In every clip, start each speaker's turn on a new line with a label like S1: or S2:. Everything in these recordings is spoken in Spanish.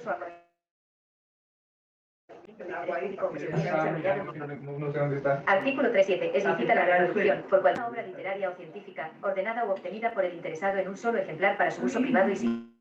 S1: derechos o a
S2: No sé dónde está.
S1: Artículo 3.7. Es lícita la reproducción por cualquier obra literaria o científica, ordenada u obtenida por el interesado en un solo ejemplar para su uso privado y sin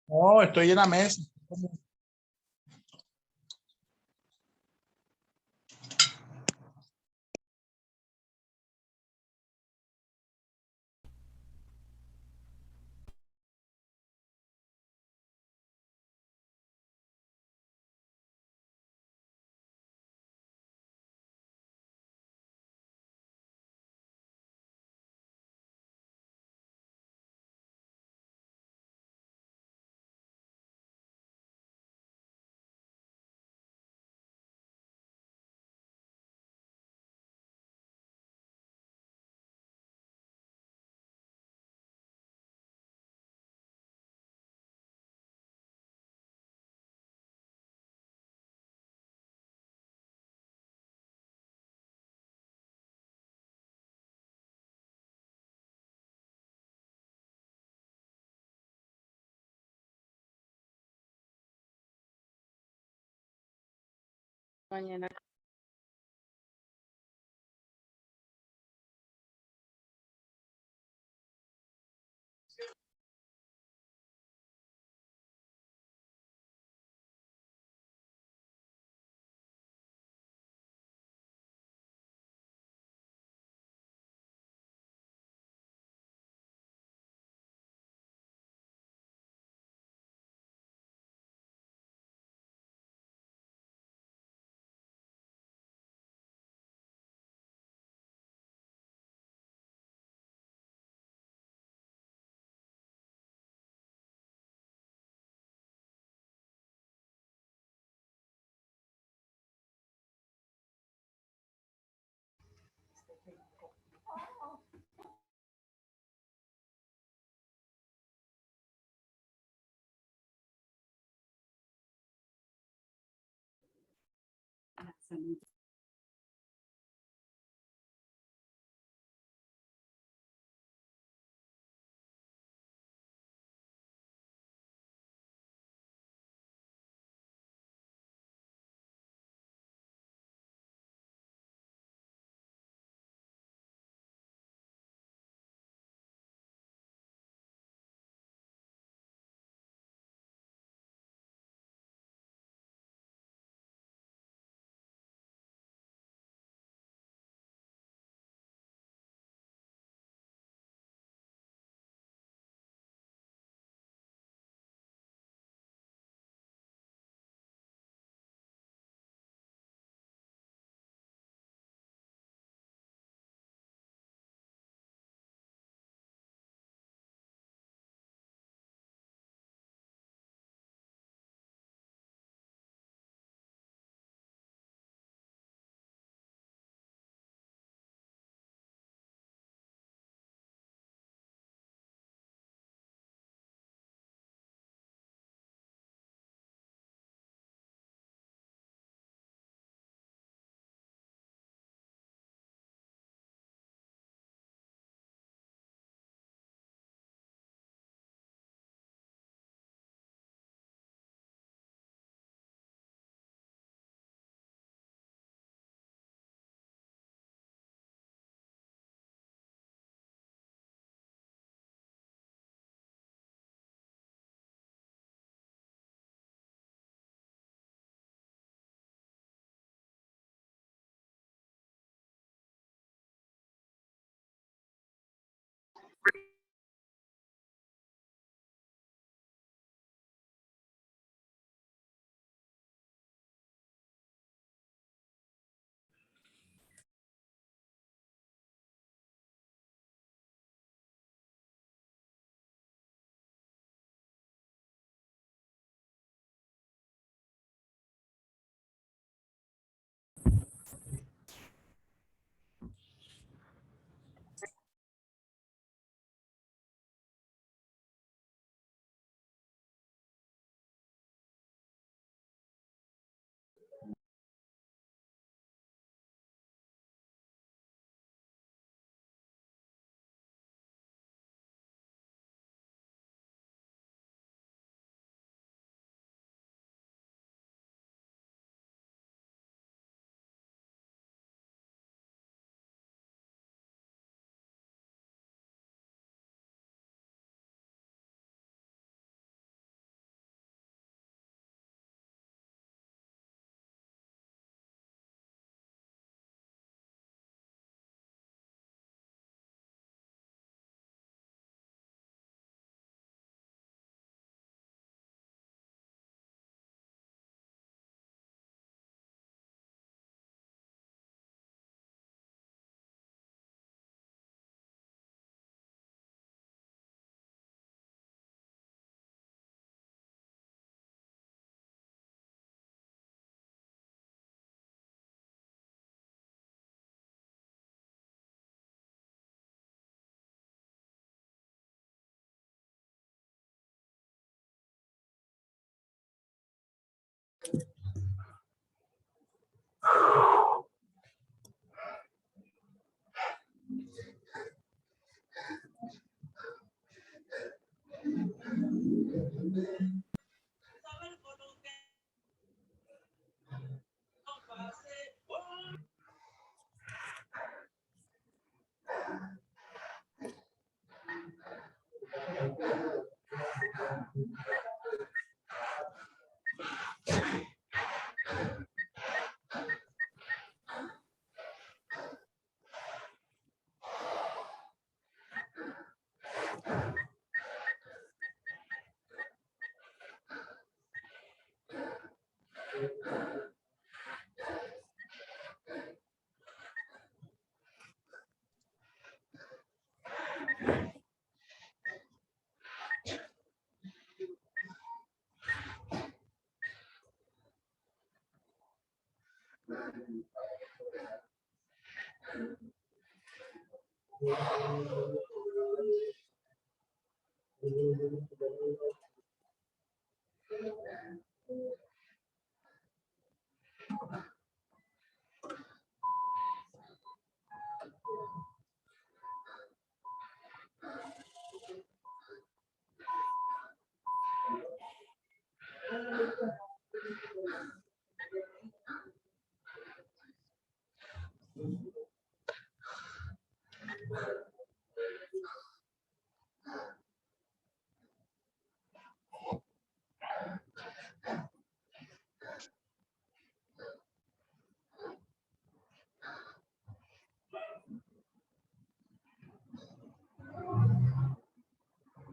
S2: No, estoy en la mesa.
S3: Mañana. Salud.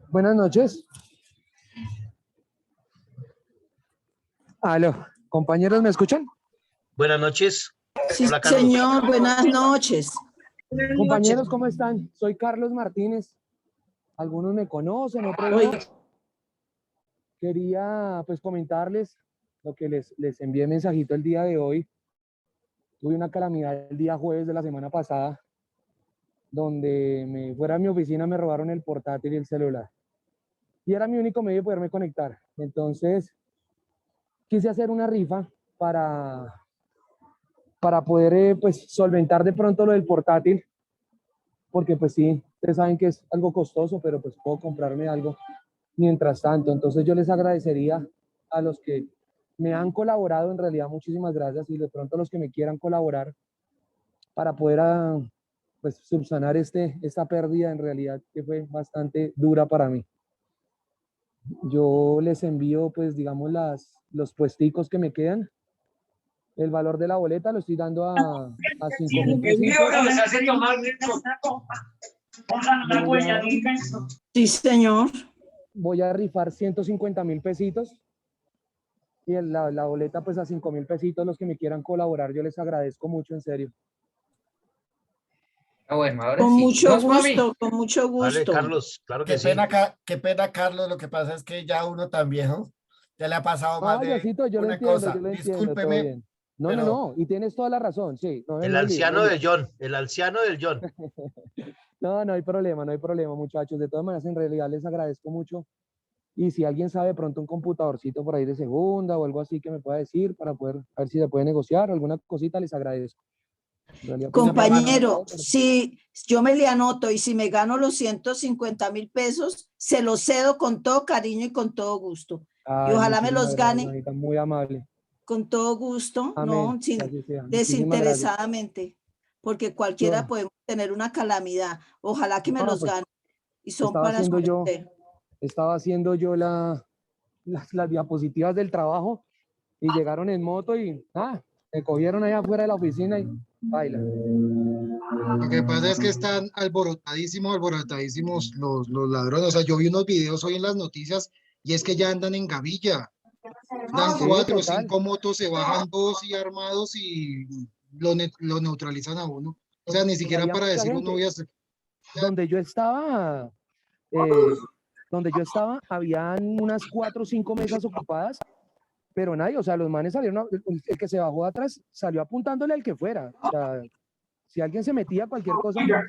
S2: Buenas noches. Aló, compañeros, ¿me escuchan?
S4: Buenas noches.
S5: Sí,
S4: Hola, Carlos.
S5: señor, buenas noches.
S2: Compañeros, ¿cómo están? Soy Carlos Martínez. Algunos me conocen, otros no.
S5: Oiga,
S2: Quería pues comentarles lo que les envié mensajito el día de hoy. Tuve una calamidad el día jueves de la semana pasada, donde fuera de mi oficina me robaron el portátil y el celular. Y era mi único medio de poderme conectar. Entonces, quise hacer una rifa para poder pues solventar de pronto lo del portátil, porque pues sí, ustedes saben que es algo costoso, pero pues puedo comprarme algo mientras tanto. Entonces yo les agradecería a los que me han colaborado, en realidad muchísimas gracias, y de pronto a los que me quieran colaborar para poder pues subsanar esta pérdida en realidad que fue bastante dura para mí. Yo les envío pues digamos los puesticos que me quedan. El valor de la boleta lo estoy dando a 5.000 pesitos.
S5: sí, señor.
S2: Voy a rifar 150.000 pesitos. Y la boleta pues a 5.000 pesitos. Los que me quieran colaborar, yo les agradezco mucho, en serio.
S6: Bueno, ahora
S5: Con
S6: sí.
S5: mucho
S6: Nos, mami.
S5: gusto, con mucho
S4: Vale,
S5: gusto.
S4: Carlos, claro que
S7: Qué
S4: sí.
S7: pena, qué pena, Carlos. Lo que pasa es que ya uno tan viejo, ya le ha pasado más de
S2: Diosito, yo lo
S7: una
S2: entiendo,
S7: cosa.
S2: yo lo entiendo, todo
S7: Discúlpeme,
S2: bien. No,
S7: pero
S2: y tienes toda la razón, sí. No,
S4: El anciano del John, el anciano del John.
S2: no hay problema, muchachos. De todas maneras, en realidad les agradezco mucho. Y si alguien sabe de pronto un computadorcito por ahí de segunda o algo así que me pueda decir para poder a ver si se puede negociar alguna cosita, les agradezco. En realidad, pues,
S5: Compañero, si yo me le anoto y si me gano los 150.000 pesos, se los cedo con todo cariño y con todo gusto. Y ojalá me los gane.
S2: Manita, muy amable.
S5: Con todo gusto,
S2: Amén.
S5: no, sin,
S2: Así sea.
S5: desinteresadamente, porque cualquiera
S2: Yo-
S5: podemos tener una calamidad. Ojalá que me
S2: No,
S5: los
S2: pues,
S5: gane. Y son
S2: estaba
S5: para
S2: haciendo yo,
S5: usted.
S2: las diapositivas del trabajo y llegaron en moto y me cogieron allá afuera de la oficina y baila.
S7: lo que pasa es que están alborotadísimos los ladrones. O sea, yo vi unos videos hoy en las noticias y es que ya andan en gavilla. Dan
S2: Sí,
S7: 4 o
S2: total.
S7: 5 motos, se bajan 2 y armados y lo neutralizan a uno. O sea, ni siquiera
S2: Había
S7: para
S2: mucha
S7: decir
S2: gente.
S7: uno voy a hacer.
S2: Donde yo estaba, habían unas 4 o 5 mesas ocupadas, pero nadie, o sea, los manes salieron, el que se bajó de atrás salió apuntándole al que fuera. O sea, si alguien se metía cualquier cosa, o sea,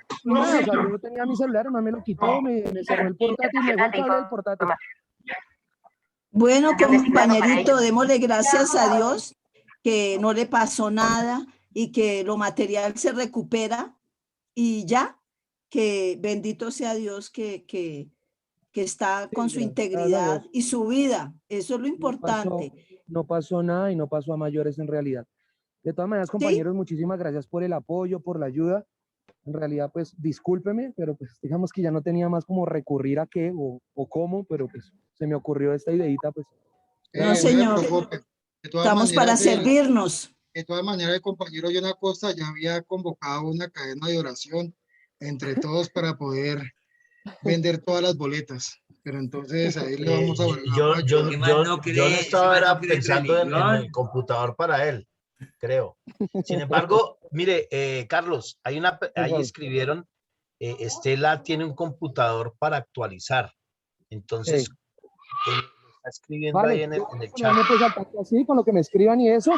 S2: yo tenía mi celular, el man me lo quitó, me cerró el portátil, me dejó el cable del portátil.
S5: Bueno,
S1: Estamos destinando para
S5: compañerito,
S1: ello.
S5: démosle gracias a Dios que no le pasó nada y que lo material se recupera y ya, que bendito sea Dios que está
S2: Sí,
S5: con su
S2: gracias a
S5: integridad
S2: Dios.
S5: y su vida. Eso es lo
S2: No pasó,
S5: importante.
S2: no pasó nada y no pasó a mayores en realidad. De todas maneras,
S5: ¿Sí?
S2: compañeros, muchísimas gracias por el apoyo, por la ayuda. En realidad, pues discúlpeme, pero pues digamos que ya no tenía más como recurrir a qué o cómo, pero pues se me ocurrió esta ideita, pues era
S5: No,
S2: la
S7: No se
S2: única.
S5: señor.
S7: preocupe. De todas
S5: Estamos para
S7: maneras,
S5: servirnos.
S7: el compañero John Acosta ya había convocado una cadena de oración entre todos para poder vender todas las boletas. Pero entonces ahí le vamos a, vamos a ayudar.
S4: Yo no estaba era pensando en el computador para él, creo. Sin embargo, mire, Carlos, ahí
S2: Por
S4: escribieron, Estela tiene un computador para actualizar. Entonces,
S2: Sí.
S4: él está escribiendo ahí
S2: Vale, yo
S4: en
S2: voy a
S4: el chat.
S2: ponerme pues al tanto así con lo que me escriban y eso.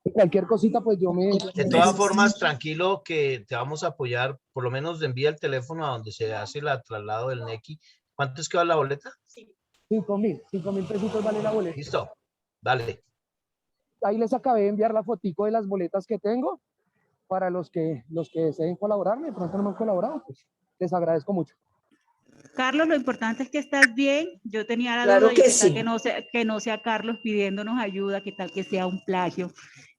S2: Y cualquier cosita, pues yo me.
S4: De todas formas, tranquilo que te vamos a apoyar. Por lo menos envía el teléfono a donde se hace el traslado del NECI. ¿Cuánto es que va la boleta?
S2: 5.000 pesitos vale la boleta.
S4: Listo. Dale.
S2: Ahí les acabé de enviar la fotico de las boletas que tengo para los que deseen colaborarme. De pronto no me han colaborado, pues les agradezco mucho.
S3: Carlos, lo importante es que estás bien. Yo tenía la
S5: Claro
S3: duda,
S5: que
S3: qué tal
S5: sí.
S3: que no sea Carlos pidiéndonos ayuda, qué tal que sea un plagio.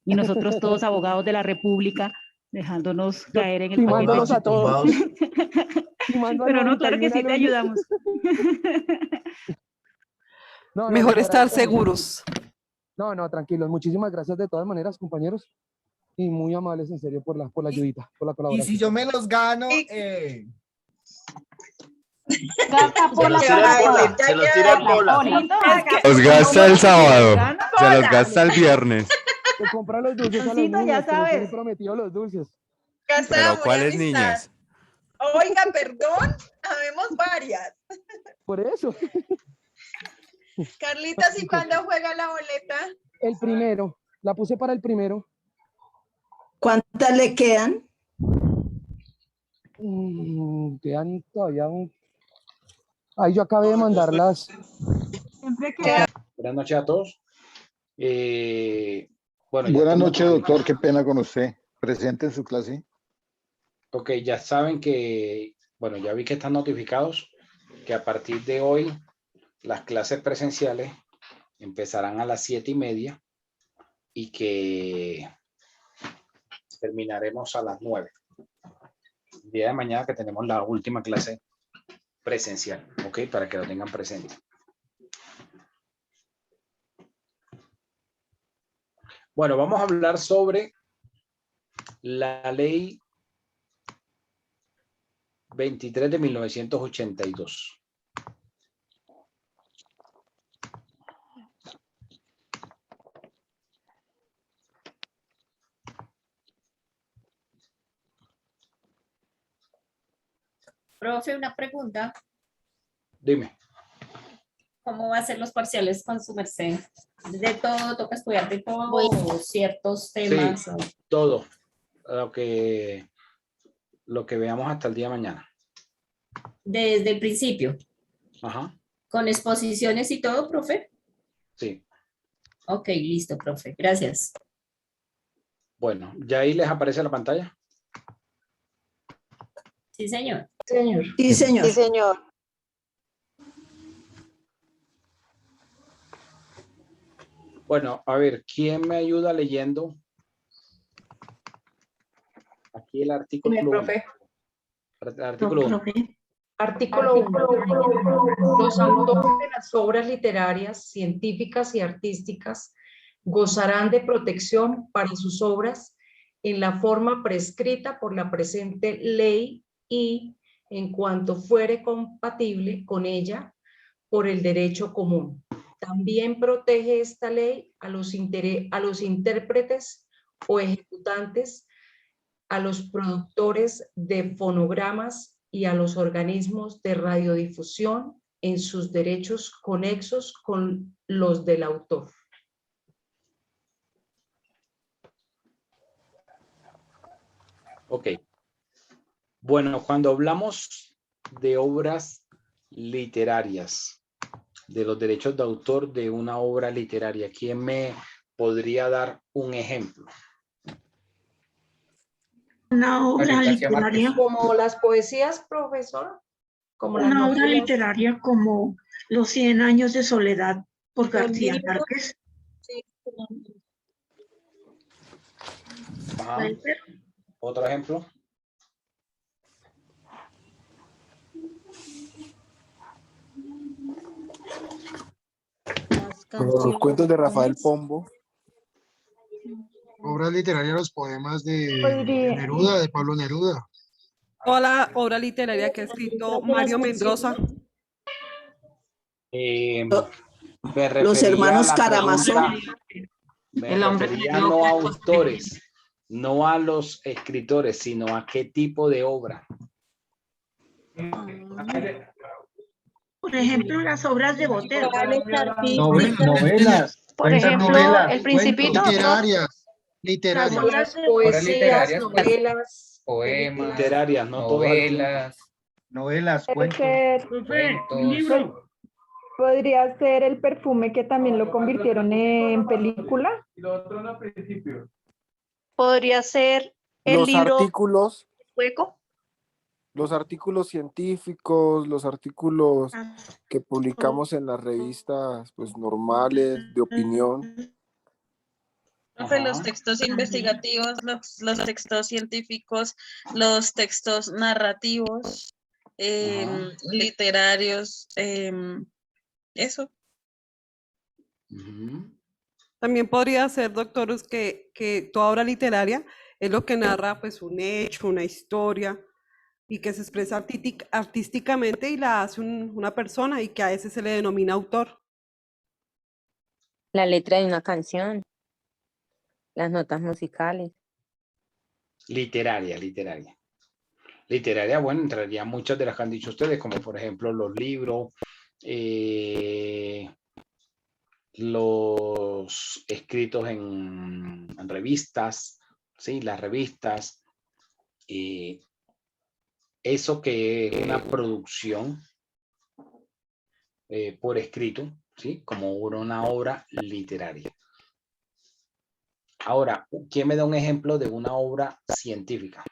S3: Y nosotros todos abogados de la República dejándonos
S2: Yo
S3: caer en el
S2: timándolos
S3: paquete.
S2: a todos.
S4: Tumbados.
S2: Timando a
S3: Pero no, claro que
S2: 91
S3: sí te
S2: alumnos.
S3: ayudamos.
S2: No,
S6: Mejor
S2: les
S6: estar
S2: agradezco mucho.
S6: seguros.
S2: No, tranquilos. Muchísimas gracias de todas maneras, compañeros. Y muy amables, en serio, por la ayudita, por la
S8: Y
S2: colaboración.
S8: si yo me los gano,
S3: Gasta
S4: Se
S3: por la
S4: los tira en
S3: pola.
S4: bola. Se los tira en bola.
S9: Los gasta el sábado, se los gasta el viernes.
S2: Te compra los dulces a los
S3: Carlosito, ya
S2: niños, que les tienen
S3: sabes.
S2: prometido los dulces.
S9: Pero ¿cuáles niñas?
S10: Oiga, perdón, habemos varias.
S2: Por eso.
S10: Carlitos, ¿y cuándo juega la boleta?
S2: El primero. La puse para el primero.
S5: ¿Cuántas le quedan?
S2: Quedan todavía Ahí yo acabé de mandarlas.
S11: Buenas noches a todos. Bueno,
S12: Buenas noches, doctor. Qué pena con usted. Presente en su clase.
S11: Ok, ya saben que, bueno, ya vi que están notificados que a partir de hoy las clases presenciales empezarán a las 7:30 y que terminaremos a las 9. El día de mañana que tenemos la última clase presencial, ok, para que lo tengan presente. Bueno, vamos a hablar sobre la ley 23 de 1982.
S13: Profe, una pregunta.
S11: Dime.
S13: ¿Cómo va a ser los parciales con su merced? ¿De todo? ¿Toca estudiar de todo o ciertos temas?
S11: Sí, todo. Lo que veamos hasta el día de mañana.
S13: Desde el principio.
S11: Ajá.
S13: ¿Con exposiciones y todo, profe?
S11: Sí.
S13: Ok, listo, profe. Gracias.
S11: Bueno, ¿ya ahí les aparece la pantalla?
S13: Sí, señor.
S5: Sí, señor.
S6: Sí, señor.
S11: Bueno, a ver, ¿quién me ayuda leyendo? Aquí el artículo 1. Artículo 1.
S14: Artículo 1. Los autores de las obras literarias, científicas y artísticas gozarán de protección para sus obras en la forma prescrita por la presente ley y, en cuanto fuere compatible con ella, por el derecho común. También protege esta ley a los intérpretes o ejecutantes, a los productores de fonogramas y a los organismos de radiodifusión en sus derechos conexos con los del autor.
S11: Ok. Bueno, cuando hablamos de obras literarias, de los derechos de autor de una obra literaria. ¿Quién me podría dar un ejemplo?
S14: Una obra literaria. Como las poesías, profesor. Como una obra literaria como Los 100 años de soledad por García Márquez.
S10: Sí.
S11: Ajá. ¿Otro ejemplo?
S6: Los cuentos de Rafael Pombo.
S7: Obras literarias, los poemas de Neruda, de Pablo Neruda.
S8: O la obra literaria que ha escrito Mario Mendoza.
S5: Los hermanos Karamazov.
S11: Me refería no a autores, no a los escritores, sino a qué tipo de obra.
S14: Por ejemplo, las obras de Botero.
S7: Novelas.
S1: Por ejemplo,
S7: novelas,
S1: El Principito.
S7: Literarias.
S14: Las poesías, novelas,
S15: poemas,
S11: literarias, no
S15: novelas,
S7: cuentos.
S16: Podría ser El Perfume, que también lo convirtieron en película.
S17: Podría ser el
S6: Los
S17: libro
S6: artículos.
S17: hueco.
S6: Los artículos científicos, los artículos que publicamos en las revistas pues normales, de opinión.
S10: Los textos investigativos, los textos científicos, los textos narrativos, literarios, eso.
S8: También podría ser, doctor, que toda obra literaria es lo que narra pues un hecho, una historia, y que se expresa artísticamente y la hace una persona y que a ese se le denomina autor.
S18: La letra de una canción, las notas musicales.
S11: Literaria. Literaria, bueno, entraría muchas de las que han dicho ustedes, como por ejemplo los libros, los escritos en revistas, ¿sí? Las revistas, eso que es una producción por escrito, ¿sí? Como una obra literaria. Ahora, ¿quién me da un ejemplo de una obra científica?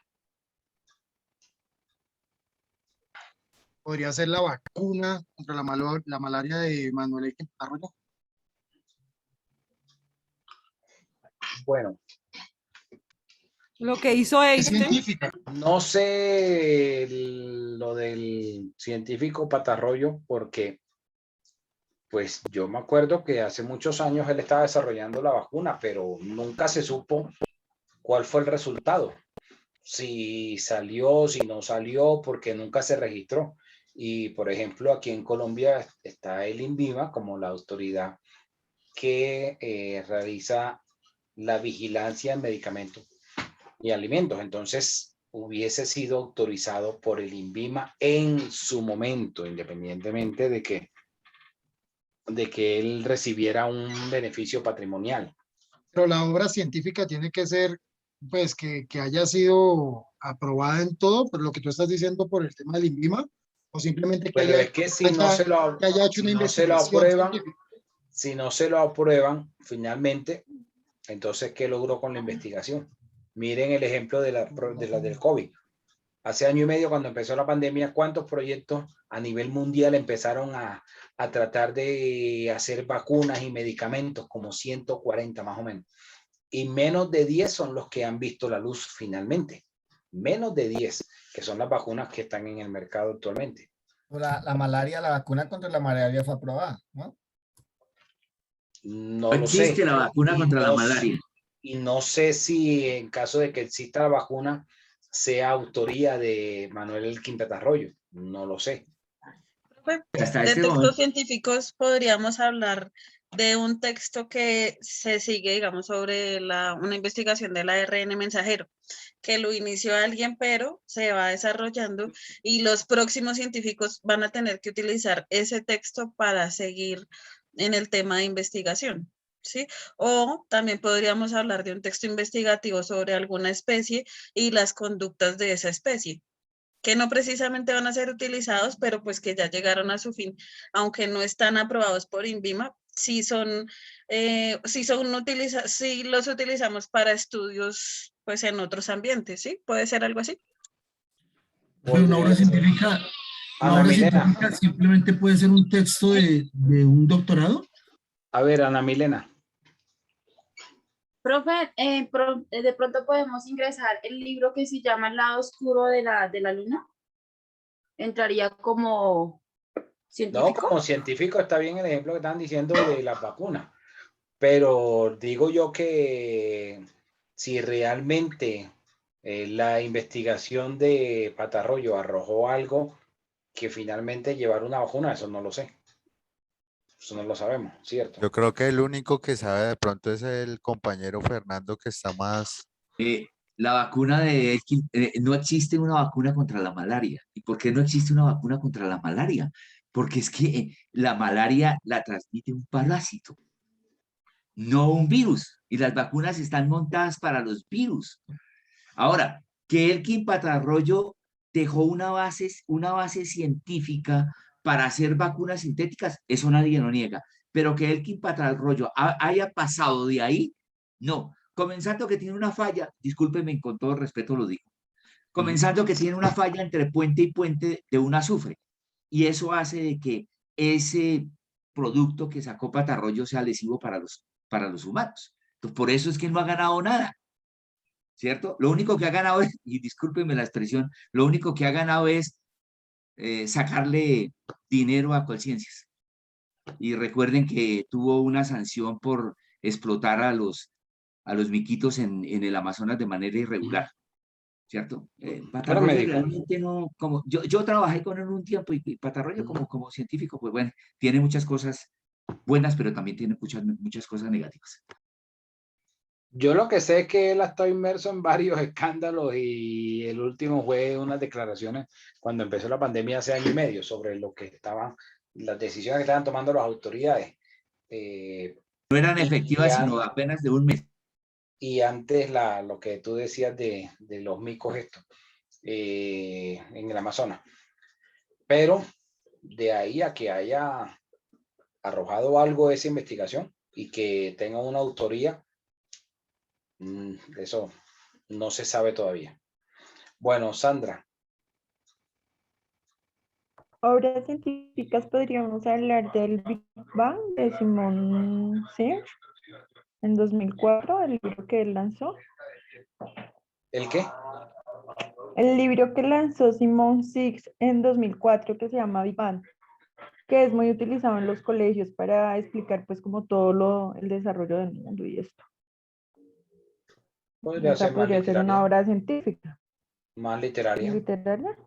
S7: Podría ser la vacuna contra la malaria de Manuel X. Arroyo.
S11: Bueno.
S8: Lo que hizo Einstein.
S11: No sé lo del científico Patarroyo porque pues yo me acuerdo que hace muchos años él estaba desarrollando la vacuna, pero nunca se supo cuál fue el resultado. Si salió, si no salió, porque nunca se registró. Y, por ejemplo, aquí en Colombia está el INVIMA como la autoridad que realiza la vigilancia en medicamentos y alimentos. Entonces, hubiese sido autorizado por el INVIMA en su momento, independientemente de que él recibiera un beneficio patrimonial.
S7: Pero la obra científica tiene que ser, pues, que haya sido aprobada en todo, por lo que tú estás diciendo por el tema del INVIMA, o simplemente que
S11: Pero
S7: haya,
S11: es que si no se lo aprueban, si no se lo aprueban finalmente, entonces, ¿qué logró con la investigación? Miren el ejemplo de la del COVID. Hace año y medio, cuando empezó la pandemia, ¿cuántos proyectos a nivel mundial empezaron a tratar de hacer vacunas y medicamentos? Como 140 más o menos. Y menos de 10 son los que han visto la luz finalmente. Menos de 10, que son las vacunas que están en el mercado actualmente.
S15: La malaria, la vacuna contra la malaria fue aprobada, ¿no?
S11: No lo sé.
S19: Existe la vacuna contra la malaria.
S11: Y no sé si en caso de que exista la vacuna sea autoría de Manuel Elkin Patarroyo. No lo sé.
S10: De textos científicos podríamos hablar de un texto que se sigue, digamos, sobre una investigación del ARN mensajero, que lo inició alguien, pero se va desarrollando y los próximos científicos van a tener que utilizar ese texto para seguir en el tema de investigación, ¿sí? O también podríamos hablar de un texto investigativo sobre alguna especie y las conductas de esa especie. que no precisamente van a ser utilizados, pero pues que ya llegaron a su fin, aunque no están aprobados por INVIMA, sí los utilizamos para estudios pues en otros ambientes, ¿sí? ¿Puede ser algo así?
S20: Pero una obra científica, simplemente puede ser un texto de un doctorado.
S11: A ver, Ana Milena.
S21: Profe, de pronto podemos ingresar el libro que se llama El lado oscuro de la luna. ¿Entraría como científico?
S11: No, como científico está bien el ejemplo que están diciendo de las vacunas. Pero digo yo que si realmente la investigación de Patarroyo arrojó algo que finalmente llevar una vacuna, eso no lo sé. Eso no lo sabemos, ¿cierto?
S9: Yo creo que el único que sabe de pronto es el compañero Fernando, que está más...
S19: La vacuna de no existe una vacuna contra la malaria. ¿Y por qué no existe una vacuna contra la malaria? Porque es que la malaria la transmite un parásito, no un virus. Y las vacunas están montadas para los virus. Ahora, que Elkin Patarroyo dejó una base científica para hacer vacunas sintéticas, eso nadie lo niega. Pero que Elkin Patarroyo haya pasado de ahí, no. Comenzando que tiene una falla, discúlpeme, con todo respeto lo digo, comenzando que tiene una falla entre puente y puente de un azufre. Y eso hace de que ese producto que sacó Patarroyo sea lesivo para los humanos. Entonces, por eso es que no ha ganado nada, ¿cierto? Lo único que ha ganado es, y discúlpenme la expresión, lo único que ha ganado es sacarle dinero a Colciencias. Y recuerden que tuvo una sanción por explotar a los miquitos en el Amazonas de manera irregular, ¿cierto? Patarroyo realmente no, como yo trabajé con él un tiempo y Patarroyo como científico, pues bueno, tiene muchas cosas buenas, pero también tiene muchas cosas negativas.
S11: Yo lo que sé es que él ha estado inmerso en varios escándalos y el último fue unas declaraciones cuando empezó la pandemia hace año y medio sobre lo que las decisiones que estaban tomando las autoridades.
S19: No eran efectivas, sino apenas de un mes.
S11: Y antes lo que tú decías de los micos estos en el Amazonas. Pero de ahí a que haya arrojado algo de esa investigación y que tenga una autoría, eso no se sabe todavía. Bueno, Sandra.
S16: Obras científicas, podríamos hablar del Big Bang de Simon Singh en 2004, el libro que él lanzó.
S11: ¿El qué?
S16: El libro que lanzó Simon Singh en 2004, que se llama Big Bang, que es muy utilizado en los colegios para explicar pues como todo el desarrollo del mundo y esto.
S11: Podría
S16: ser una obra científica.
S11: Más literaria.
S16: ¿Literaria?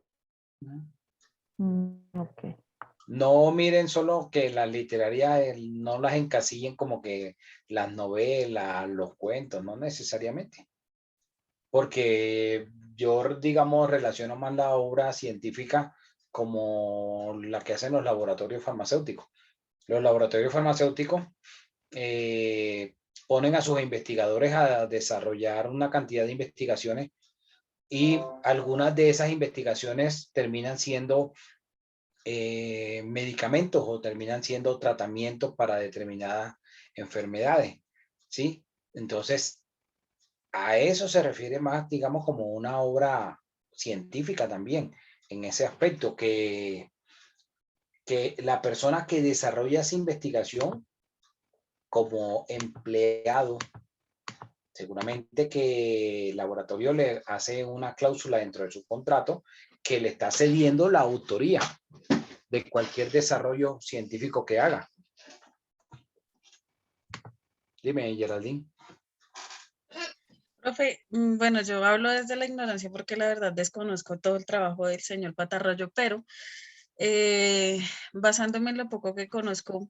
S16: Ok.
S11: No miren solo que la literaria no las encasillen como que las novelas, los cuentos, no necesariamente. Porque yo, digamos, relaciono más la obra científica como la que hacen los laboratorios farmacéuticos. Los laboratorios farmacéuticos ponen a sus investigadores a desarrollar una cantidad de investigaciones y algunas de esas investigaciones terminan siendo medicamentos o terminan siendo tratamientos para determinadas enfermedades, ¿sí? Entonces, a eso se refiere más, digamos, como una obra científica también, en ese aspecto, que la persona que desarrolla esa investigación como empleado, seguramente que el laboratorio le hace una cláusula dentro de su contrato que le está cediendo la autoría de cualquier desarrollo científico que haga. Dime, Geraldine.
S10: Profe, bueno, yo hablo desde la ignorancia porque la verdad desconozco todo el trabajo del señor Patarroyo, pero basándome en lo poco que conozco,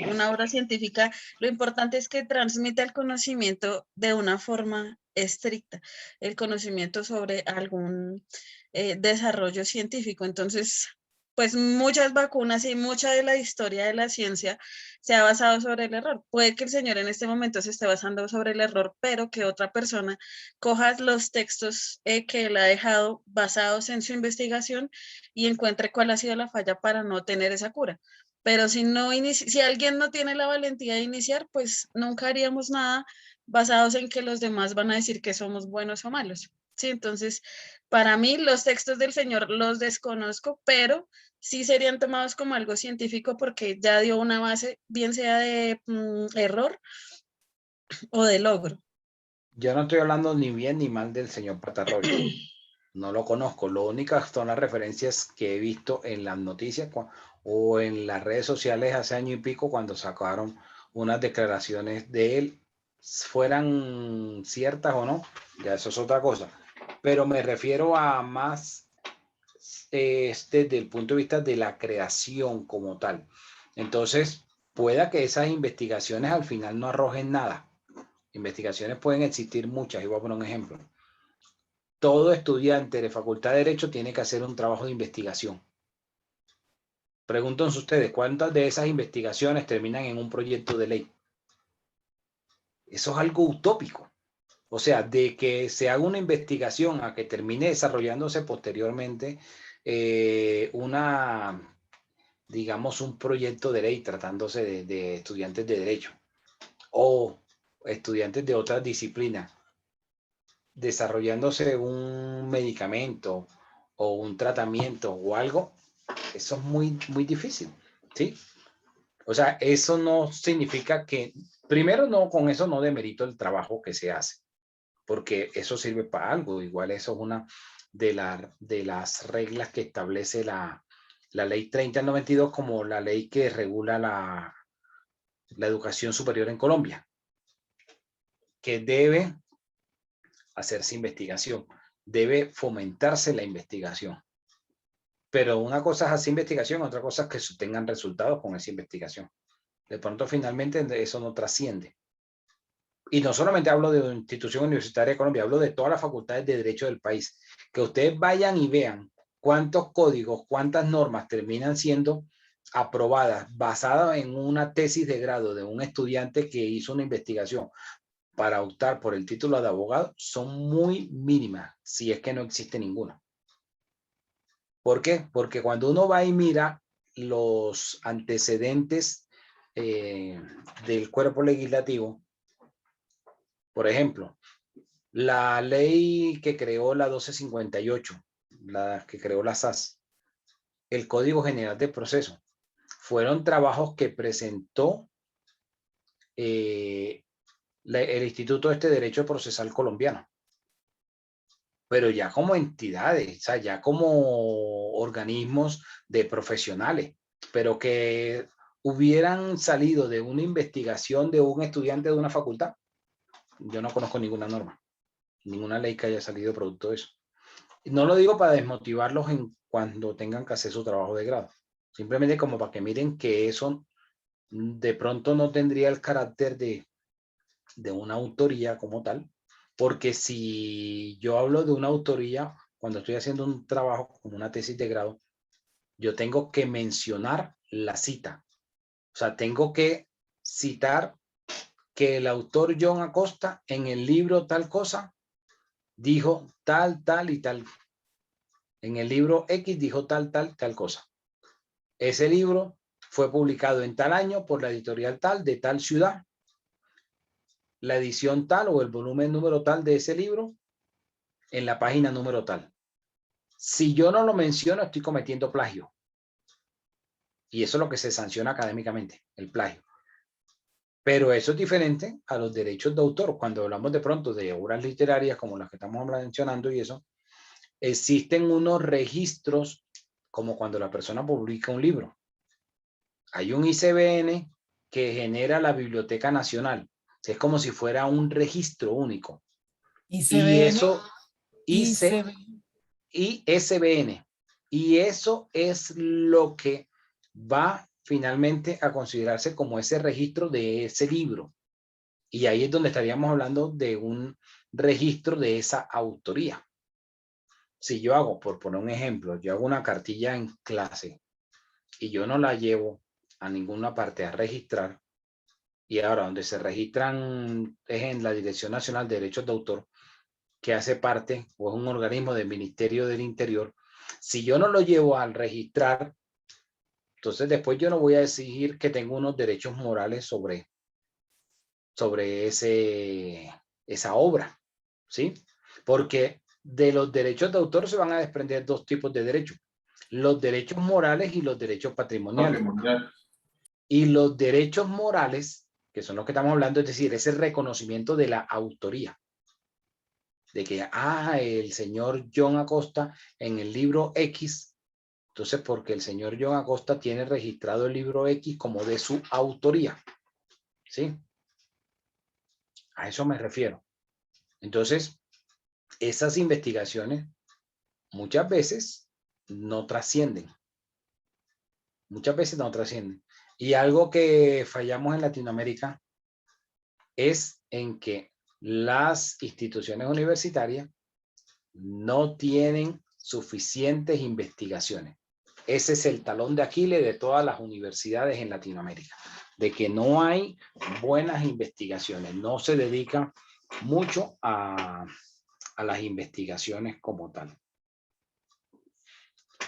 S10: una obra científica, lo importante es que transmita el conocimiento de una forma estricta, el conocimiento sobre algún desarrollo científico. Entonces, pues muchas vacunas y mucha de la historia de la ciencia se ha basado sobre el error. Puede que el señor en este momento se esté basando sobre el error, pero que otra persona coja los textos que él ha dejado basados en su investigación y encuentre cuál ha sido la falla para no tener esa cura. Pero si alguien no tiene la valentía de iniciar, pues nunca haríamos nada basados en que los demás van a decir que somos buenos o malos. Sí, entonces, para mí los textos del señor los desconozco, pero sí serían tomados como algo científico porque ya dio una base, bien sea de error o de logro.
S11: Yo no estoy hablando ni bien ni mal del señor Patarroyo. No lo conozco. Lo único son las referencias que he visto en las noticias o en las redes sociales hace año y pico cuando sacaron unas declaraciones de él, fueran ciertas o no, ya eso es otra cosa. Pero me refiero a más desde el punto de vista de la creación como tal. Entonces, pueda que esas investigaciones al final no arrojen nada. Investigaciones pueden existir muchas, y voy a poner un ejemplo. Todo estudiante de Facultad de Derecho tiene que hacer un trabajo de investigación. Pregúntense ustedes, ¿cuántas de esas investigaciones terminan en un proyecto de ley? Eso es algo utópico. O sea, de que se haga una investigación a que termine desarrollándose posteriormente digamos, un proyecto de ley tratándose de estudiantes de Derecho o estudiantes de otras disciplinas, desarrollándose un medicamento o un tratamiento o algo, eso es muy, muy difícil, ¿sí? O sea, eso no significa que, primero, no, con eso no demerito el trabajo que se hace, porque eso sirve para algo. Igual eso es una de las reglas que establece la ley 3092 como la ley que regula la educación superior en Colombia, que debe hacerse investigación, debe fomentarse la investigación. Pero una cosa es hacer investigación, otra cosa es que se tengan resultados con esa investigación. De pronto, finalmente, eso no trasciende. Y no solamente hablo de una institución universitaria de Colombia, hablo de todas las facultades de derecho del país. Que ustedes vayan y vean cuántos códigos, cuántas normas terminan siendo aprobadas basadas en una tesis de grado de un estudiante que hizo una investigación para optar por el título de abogado, son muy mínimas, si es que no existe ninguna. ¿Por qué? Porque cuando uno va y mira los antecedentes del cuerpo legislativo, por ejemplo, la ley que creó la 1258, la que creó la SAS, el Código General de Proceso, fueron trabajos que presentó el Instituto de Derecho Procesal Colombiano. Pero ya como entidades, o sea, ya como organismos de profesionales, pero que hubieran salido de una investigación de un estudiante de una facultad. Yo no conozco ninguna norma, ninguna ley que haya salido producto de eso. No lo digo para desmotivarlos cuando tengan que hacer su trabajo de grado, simplemente como para que miren que eso de pronto no tendría el carácter de una autoría como tal, porque si yo hablo de una autoría, cuando estoy haciendo un trabajo como una tesis de grado, yo tengo que mencionar la cita. O sea, tengo que citar que el autor John Acosta en el libro tal cosa dijo tal, tal y tal. En el libro X dijo tal, tal, tal cosa. Ese libro fue publicado en tal año por la editorial tal de tal ciudad. La edición tal o el volumen número tal de ese libro en la página número tal. Si yo no lo menciono, estoy cometiendo plagio. Y eso es lo que se sanciona académicamente, el plagio. Pero eso es diferente a los derechos de autor. Cuando hablamos de pronto de obras literarias como las que estamos mencionando y eso, existen unos registros como cuando la persona publica un libro. Hay un ICBN que genera la Biblioteca Nacional. Es como si fuera un registro único.
S15: ICBN,
S11: y eso, ISBN. Y eso es lo que va finalmente a considerarse como ese registro de ese libro. Y ahí es donde estaríamos hablando de un registro de esa autoría. Si yo hago, por poner un ejemplo, yo hago una cartilla en clase y yo no la llevo a ninguna parte a registrar, y ahora donde se registran es en la Dirección Nacional de Derechos de Autor, que hace parte o es un organismo del Ministerio del Interior, si yo no lo llevo al registrar, entonces después yo no voy a exigir que tenga unos derechos morales sobre esa obra, ¿sí? Porque de los derechos de autor se van a desprender dos tipos de derechos: los derechos morales y los derechos patrimoniales. Y los derechos morales, que son los que estamos hablando, es decir, ese reconocimiento de la autoría. De que, el señor John Acosta en el libro X, entonces porque el señor John Acosta tiene registrado el libro X como de su autoría, ¿sí? A eso me refiero. Entonces, esas investigaciones muchas veces no trascienden. Muchas veces no trascienden. Y algo que fallamos en Latinoamérica es en que las instituciones universitarias no tienen suficientes investigaciones. Ese es el talón de Aquiles de todas las universidades en Latinoamérica, de que no hay buenas investigaciones, no se dedica mucho a las investigaciones como tal.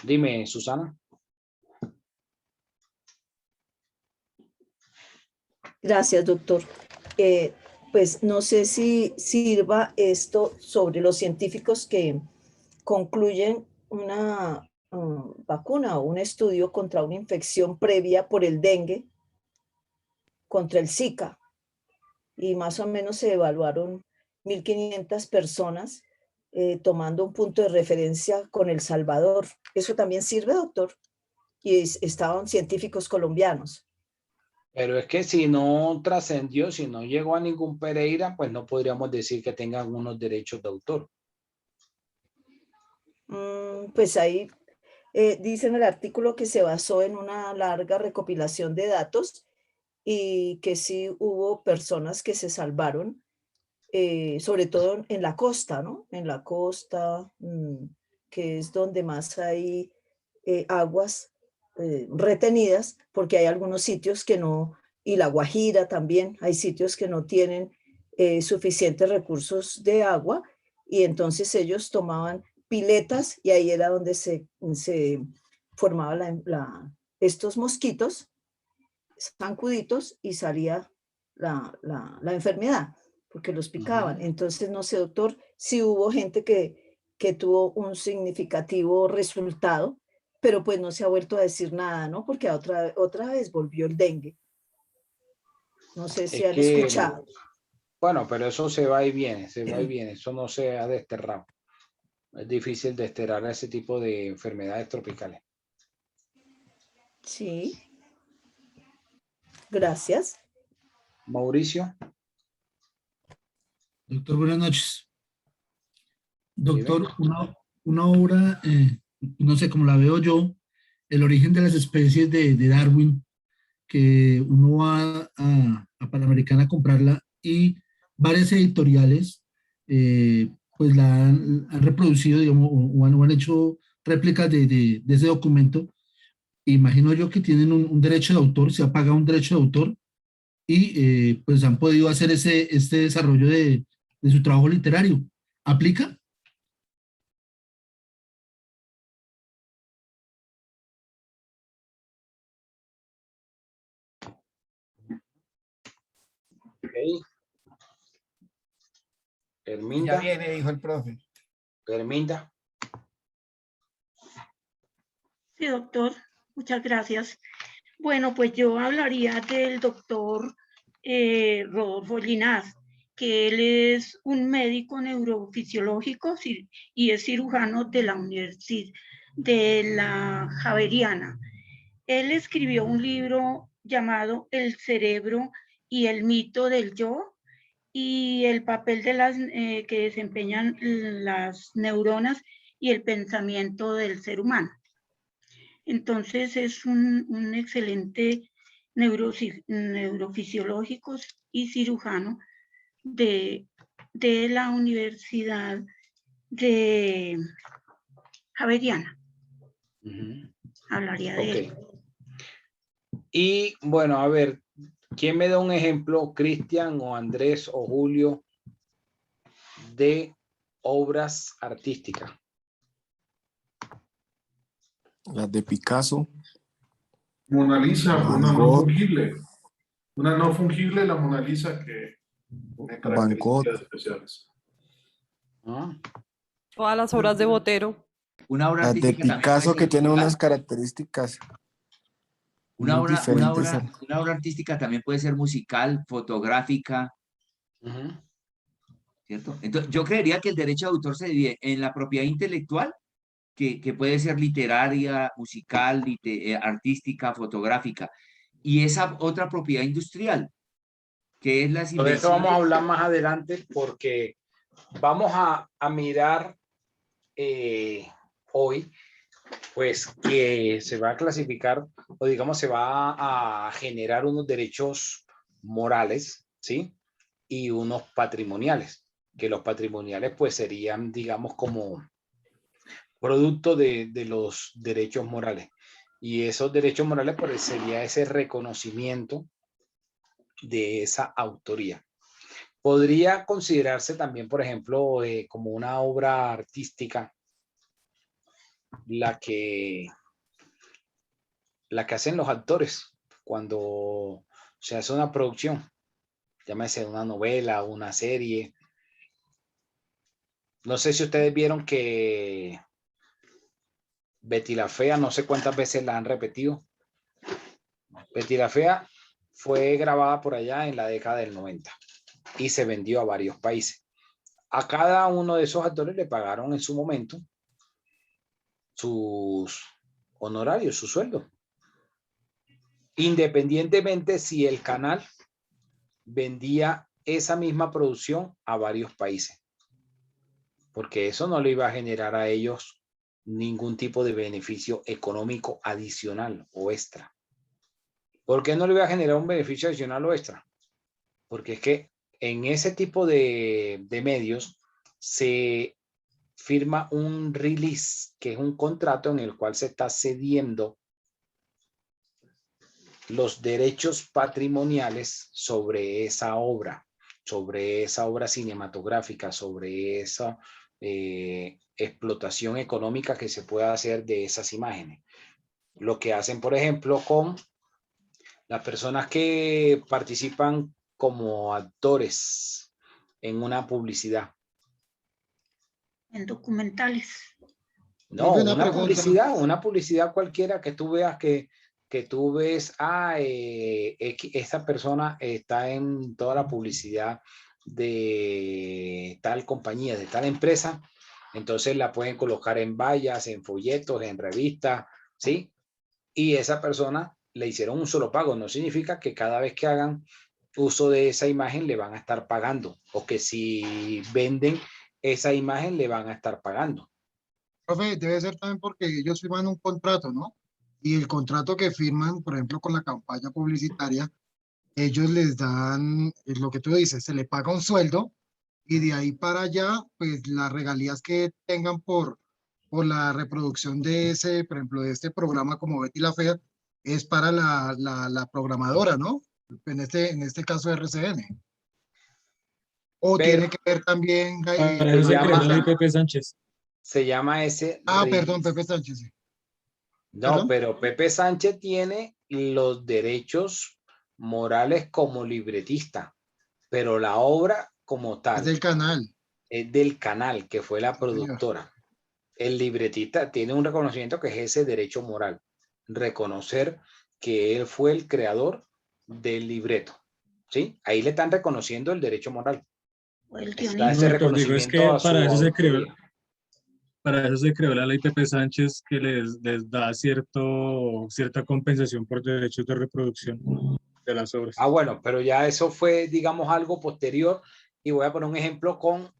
S11: Dime, Susana.
S5: Gracias, doctor. Pues no sé si sirva esto sobre los científicos que concluyen una vacuna o un estudio contra una infección previa por el dengue, contra el Zika, y más o menos se evaluaron 1.500 personas tomando un punto de referencia con El Salvador. ¿Eso también sirve, doctor? Y estaban científicos colombianos.
S11: Pero es que si no trascendió, si no llegó a ningún Pereira, pues no podríamos decir que tengan unos derechos de autor.
S5: Pues ahí dice en el artículo que se basó en una larga recopilación de datos y que sí hubo personas que se salvaron, sobre todo en la costa, ¿no? En la costa, que es donde más hay aguas retenidas, porque hay algunos sitios que no, y La Guajira también, hay sitios que no tienen suficientes recursos de agua, y entonces ellos tomaban piletas y ahí era donde se formaban estos mosquitos, zancuditos, y salía la enfermedad, porque los picaban. Entonces, no sé, doctor, si hubo gente que tuvo un significativo resultado, pero pues no se ha vuelto a decir nada, ¿no? Porque otra vez volvió el dengue. No sé si han escuchado.
S11: Bueno, pero eso se va y viene, eso no se ha desterrado. Es difícil desterrar ese tipo de enfermedades tropicales.
S5: Sí. Gracias.
S11: Mauricio.
S20: Doctor, buenas noches. Doctor, una obra, no sé cómo la veo yo, El origen de las especies de Darwin, que uno va a Panamericana a comprarla y varias editoriales pues la han reproducido, digamos, o han hecho réplicas de ese documento. Imagino yo que tienen un derecho de autor, se ha pagado un derecho de autor y pues han podido hacer este desarrollo de su trabajo literario. ¿Aplica?
S11: Okay. Herminda.
S15: Ya viene, dijo el profe.
S11: Herminda.
S4: Sí, doctor, muchas gracias. Bueno, pues yo hablaría del doctor Rodolfo Ginás, que él es un médico neurofisiológico y es cirujano de la Universidad de la Javeriana. Él escribió un libro llamado El cerebro y el mito del yo y el papel de las que desempeñan las neuronas y el pensamiento del ser humano. Entonces es un excelente neurofisiológico y cirujano de la Universidad de Javeriana. Hablaría de él.
S11: Y bueno, a ver, ¿quién me da un ejemplo, Cristian o Andrés o Julio, de obras artísticas?
S6: Las de Picasso.
S3: Mona Lisa,
S6: Van
S3: una no
S6: Gogh.
S3: fungible. Una no fungible, la Mona Lisa, que tiene
S6: Van Gogh.
S3: características especiales.
S8: Todas las obras de Botero.
S19: Una obra
S6: Las de
S19: artística también puede
S6: Picasso
S19: ser
S6: que tiene
S19: musical.
S6: unas características
S19: Una
S6: muy
S19: obra,
S6: diferentes.
S19: una obra artística también puede ser musical, fotográfica, ¿cierto? Entonces, yo creería que el derecho de autor se divide en la propiedad intelectual, que puede ser literaria, musical, artística, fotográfica, y esa otra propiedad industrial, que es las
S11: De eso vamos a
S19: invenciones.
S11: hablar más adelante porque vamos a mirar hoy, pues que se va a clasificar o digamos se va a generar unos derechos morales, ¿sí? Y unos patrimoniales, que los patrimoniales pues serían digamos como producto de los derechos morales. Y esos derechos morales pues sería ese reconocimiento de esa autoría. Podría considerarse también, por ejemplo, como una obra artística la que hacen los actores cuando se hace una producción, llámese una novela, una serie. No sé si ustedes vieron que Betty la Fea, no sé cuántas veces la han repetido. Betty la Fea fue grabada por allá en la década del 90 y se vendió a varios países. A cada uno de esos actores le pagaron en su momento sus honorarios, su sueldo. Independientemente si el canal vendía esa misma producción a varios países. Porque eso no le iba a generar a ellos ningún tipo de beneficio económico adicional o extra. ¿Por qué no le iba a generar un beneficio adicional o extra? Porque es que en ese tipo de medios se firma un release, que es un contrato en el cual se está cediendo los derechos patrimoniales sobre esa obra cinematográfica, sobre esa explotación económica que se pueda hacer de esas imágenes. Lo que hacen, por ejemplo, con las personas que participan como actores en una publicidad.
S4: En documentales.
S11: No, una publicidad cualquiera que tú veas que tú ves, esta persona está en toda la publicidad de tal compañía, de tal empresa, entonces la pueden colocar en vallas, en folletos, en revistas, ¿sí? Y esa persona le hicieron un solo pago, no significa que cada vez que hagan uso de esa imagen le van a estar pagando, o que si venden esa imagen le van a estar pagando.
S7: Profe, debe ser también porque ellos firman un contrato, ¿no? Y el contrato que firman, por ejemplo, con la campaña publicitaria, ellos les dan, es lo que tú dices, se le paga un sueldo y de ahí para allá, pues las regalías que tengan por la reproducción de ese, por ejemplo, de este programa como Betty la Fea, es para la programadora, ¿no? En este caso RCN. O
S11: Pero
S7: tiene que ver también...
S22: Para eso se creó la ley Pepe Sánchez.
S11: Se llama ese...
S7: perdón, Pepe Sánchez. Sí.
S11: No, ¿perdón? Pero Pepe Sánchez tiene los derechos morales como libretista, pero la obra como tal...
S7: Es del canal.
S11: Es del canal, que fue la productora. El libretista tiene un reconocimiento que es ese derecho moral. Reconocer que él fue el creador del libreto. ¿Sí? Ahí le están reconociendo el derecho moral.
S22: Digo, es que para eso se creó la ley Pepe Sánchez, que les da cierta compensación por derechos de reproducción de las obras.
S11: Bueno, pero ya eso fue, digamos, algo posterior, y voy a poner un ejemplo con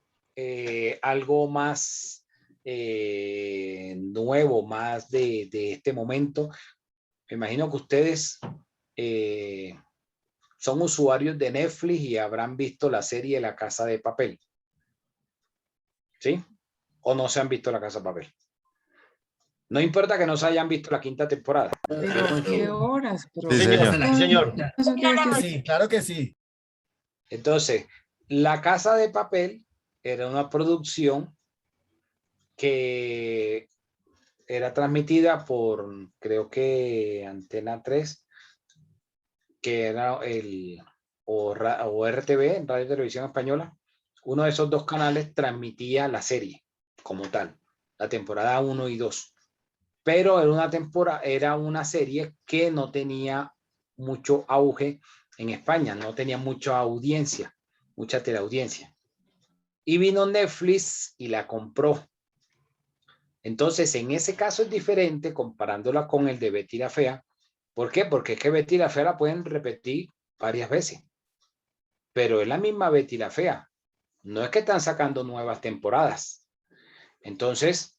S11: algo más nuevo, más de este momento. Me imagino que ustedes son usuarios de Netflix y habrán visto la serie La Casa de Papel. ¿Sí? ¿O no se han visto La Casa de Papel? No importa que no se hayan visto la quinta temporada.
S14: Pero qué horas, pero...
S9: Sí, señor.
S15: Señor.
S14: Eso quiere decir-
S15: Sí, claro que sí.
S11: Entonces, La Casa de Papel era una producción que era transmitida por, creo que Antena 3, que era o RTV, Radio y Televisión Española. Uno de esos dos canales transmitía la serie como tal, la temporada 1 y 2. Pero era una serie que no tenía mucho auge en España, no tenía mucha audiencia, mucha teleaudiencia. Y vino Netflix y la compró. Entonces, en ese caso es diferente comparándola con el de Betty la Fea. ¿Por qué? Porque es que Betty la Fea la pueden repetir varias veces. Pero es la misma Betty la Fea. No es que están sacando nuevas temporadas. Entonces,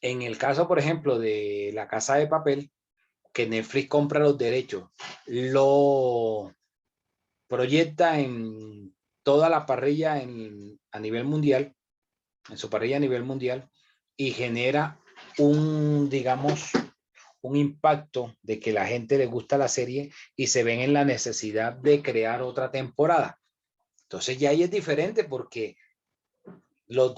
S11: en el caso, por ejemplo, de La Casa de Papel, que Netflix compra los derechos, lo proyecta en toda la parrilla a nivel mundial, en su parrilla a nivel mundial, y genera digamos, un impacto de que la gente le gusta la serie y se ven en la necesidad de crear otra temporada. Entonces ya ahí es diferente porque los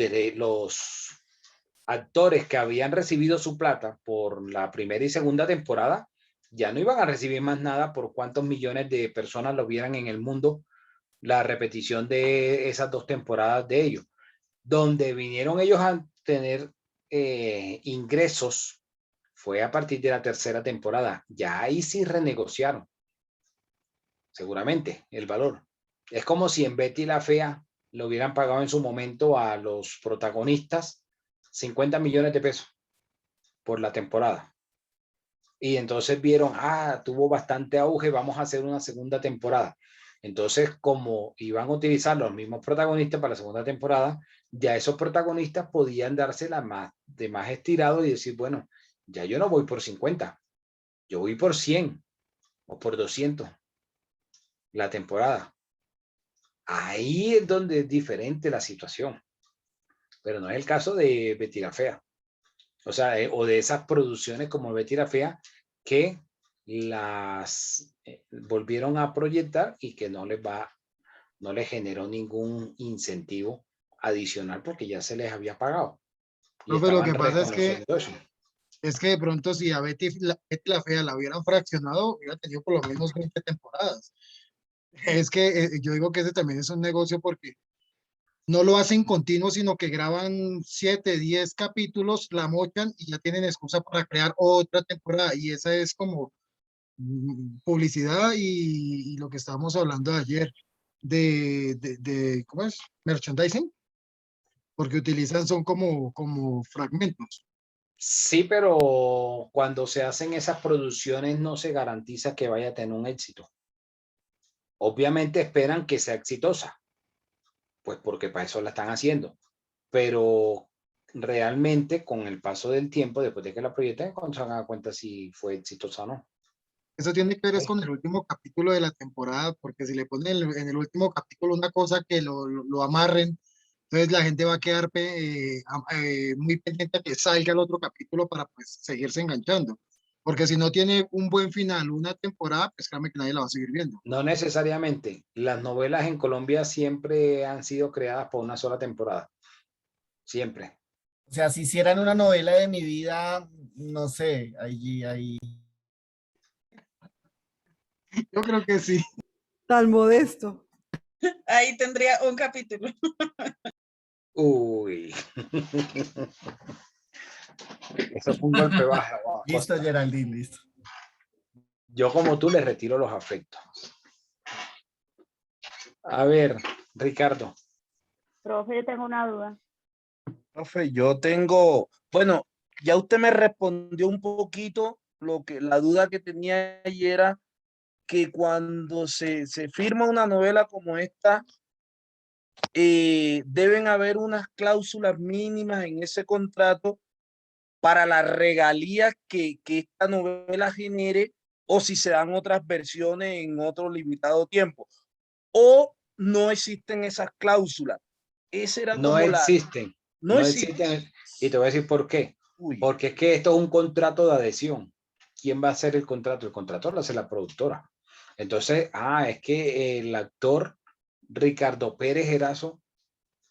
S11: actores que habían recibido su plata por la primera y segunda temporada ya no iban a recibir más nada por cuántos millones de personas lo vieran en el mundo la repetición de esas dos temporadas de ellos. Donde vinieron ellos a tener ingresos fue a partir de la tercera temporada. Ya ahí sí renegociaron seguramente el valor. Es como si en Betty la Fea le hubieran pagado en su momento a los protagonistas 50 millones de pesos por la temporada. Y entonces vieron, tuvo bastante auge, vamos a hacer una segunda temporada. Entonces, como iban a utilizar los mismos protagonistas para la segunda temporada, ya esos protagonistas podían dársela más estirado y decir, bueno, ya yo no voy por 50, yo voy por 100 o por 200 la temporada. Ahí es donde es diferente la situación. Pero no es el caso de Betty la Fea. O sea, o de esas producciones como Betty la Fea que las volvieron a proyectar y que no les generó ningún incentivo adicional porque ya se les había pagado.
S7: No, pero lo que pasa es que de pronto si a Betty la Fea la hubieran fraccionado, hubiera tenido por lo menos 20 temporadas. Es que yo digo que ese también es un negocio porque no lo hacen continuo, sino que graban 7, 10 capítulos, la mochan y ya tienen excusa para crear otra temporada. Y esa es como publicidad y lo que estábamos hablando ayer de ¿cómo es? Merchandising, porque utilizan, son como fragmentos.
S11: Sí, pero cuando se hacen esas producciones no se garantiza que vaya a tener un éxito. Obviamente esperan que sea exitosa, pues porque para eso la están haciendo, pero realmente con el paso del tiempo, después de que la proyecten, cuando se hagan cuenta si fue exitosa o no.
S7: Eso tiene que ver es con el último capítulo de la temporada, porque si le ponen en el último capítulo una cosa que lo amarren, entonces la gente va a quedar muy pendiente a que salga el otro capítulo para pues seguirse enganchando. Porque si no tiene un buen final, una temporada, pues créame que nadie la va a seguir viendo.
S11: No necesariamente. Las novelas en Colombia siempre han sido creadas por una sola temporada. Siempre.
S15: O sea, si hicieran una novela de mi vida, no sé, ahí.
S7: Yo creo que sí.
S8: Tan modesto.
S10: Ahí tendría un capítulo.
S11: Uy. Eso fue un golpe bajo.
S15: Listo, Geraldine, listo.
S11: Yo como tú le retiro los afectos. A ver, Ricardo.
S21: Profe, yo tengo una duda.
S2: Profe, bueno, ya usted me respondió un poquito la duda que tenía y era que cuando se firma una novela como esta, deben haber unas cláusulas mínimas en ese contrato para las regalías que esta novela genere, o si se dan otras versiones en otro limitado tiempo, o no existen esas cláusulas. Ese era
S11: no
S2: como
S11: existen. No existen. Y te voy a decir por qué. Porque es que esto es un contrato de adhesión. ¿Quién va a hacer el contrato? El contrato lo hace la productora. Entonces, es que el actor Ricardo Pérez Erazo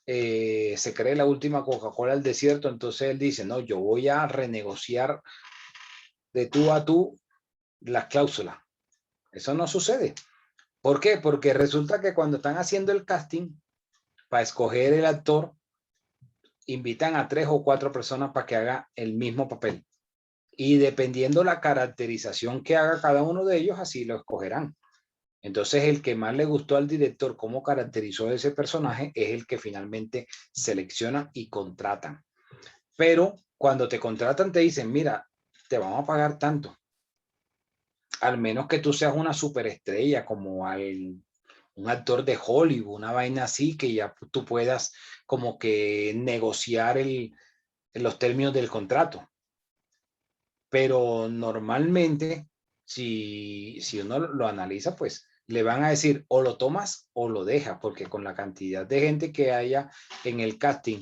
S11: se cree la última Coca-Cola del desierto, entonces él dice, no, yo voy a renegociar de tú a tú las cláusulas. Eso no sucede. ¿Por qué? Porque resulta que cuando están haciendo el casting para escoger el actor, invitan a 3 o 4 personas para que haga el mismo papel. Y dependiendo la caracterización que haga cada uno de ellos, así lo escogerán. Entonces, el que más le gustó al director cómo caracterizó ese personaje es el que finalmente seleccionan y contratan. Pero cuando te contratan te dicen, mira, te vamos a pagar tanto. Al menos que tú seas una superestrella como un actor de Hollywood, una vaina así, que ya tú puedas como que negociar los términos del contrato. Pero normalmente, si uno lo analiza, pues le van a decir o lo tomas o lo dejas, porque con la cantidad de gente que haya en el casting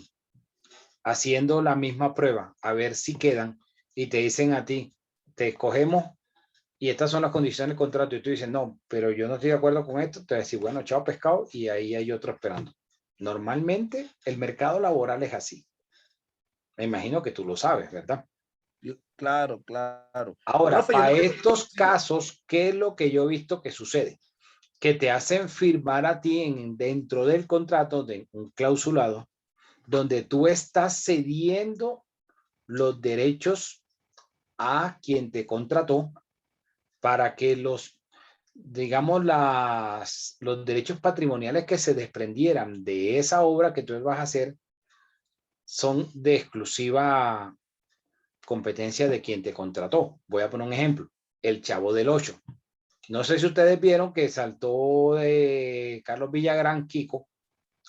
S11: haciendo la misma prueba, a ver si quedan, y te dicen a ti, te escogemos y estas son las condiciones del contrato, y tú dices, no, pero yo no estoy de acuerdo con esto, te vas a decir, bueno, chao pescado, y ahí hay otro esperando. Normalmente el mercado laboral es así. Me imagino que tú lo sabes, ¿verdad?
S2: Claro, claro.
S11: Ahora,
S2: Profe,
S11: para estos casos, ¿qué es lo que yo he visto que sucede? Que te hacen firmar a ti dentro del contrato de un clausulado donde tú estás cediendo los derechos a quien te contrató para que digamos, los derechos patrimoniales que se desprendieran de esa obra que tú vas a hacer son de exclusiva competencia de quien te contrató. Voy a poner un ejemplo, El Chavo del Ocho. No sé si ustedes vieron que saltó de Carlos Villagrán, Kiko,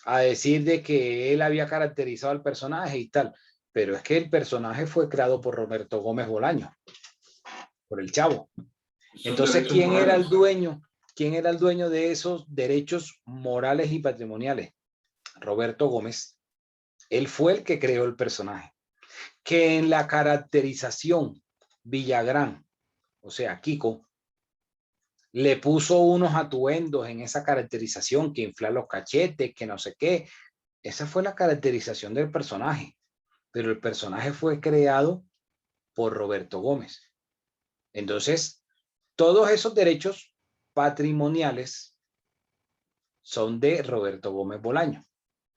S11: a decir de que él había caracterizado al personaje y tal, pero es que el personaje fue creado por Roberto Gómez Bolaño, por el Chavo. Entonces, ¿quién era el dueño? ¿Quién era el dueño de esos derechos morales y patrimoniales? Roberto Gómez. Él fue el que creó el personaje. Que en la caracterización Villagrán, o sea, Kiko, le puso unos atuendos en esa caracterización, que infla los cachetes, que no sé qué. Esa fue la caracterización del personaje, pero el personaje fue creado por Roberto Gómez. Entonces, todos esos derechos patrimoniales son de Roberto Gómez Bolaño,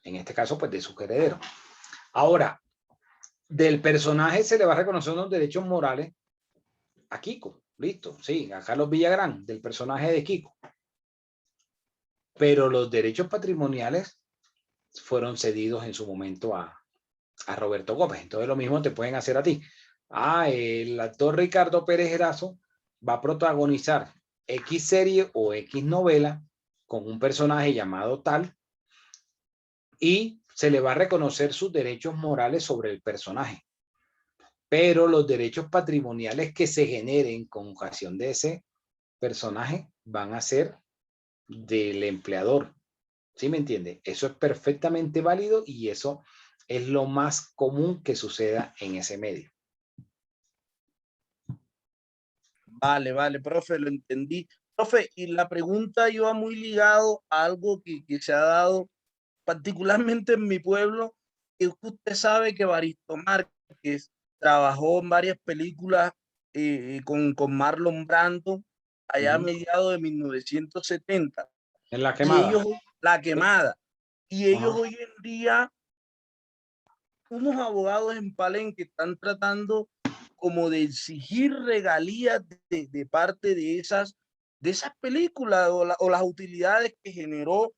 S11: en este caso, pues de su heredero. Ahora, del personaje se le va a reconocer unos derechos morales a Kiko, listo, sí, a Carlos Villagrán, del personaje de Kiko. Pero los derechos patrimoniales fueron cedidos en su momento a Roberto Gómez. Entonces lo mismo te pueden hacer a ti. El actor Ricardo Pérez Erazo va a protagonizar X serie o X novela con un personaje llamado tal y se le va a reconocer sus derechos morales sobre el personaje. Pero los derechos patrimoniales que se generen con ocasión de ese personaje van a ser del empleador. ¿Sí me entiende? Eso es perfectamente válido y eso es lo más común que suceda en ese medio.
S2: Vale, profe, lo entendí. Profe, y la pregunta iba muy ligado a algo que se ha dado particularmente en mi pueblo, que usted sabe que Evaristo Márquez trabajó en varias películas con Marlon Brando allá a mediados de 1970.
S11: En La Quemada.
S2: La Quemada. Y ellos hoy en día, unos abogados en Palenque están tratando como de exigir regalías de parte de esas películas o las utilidades que generó.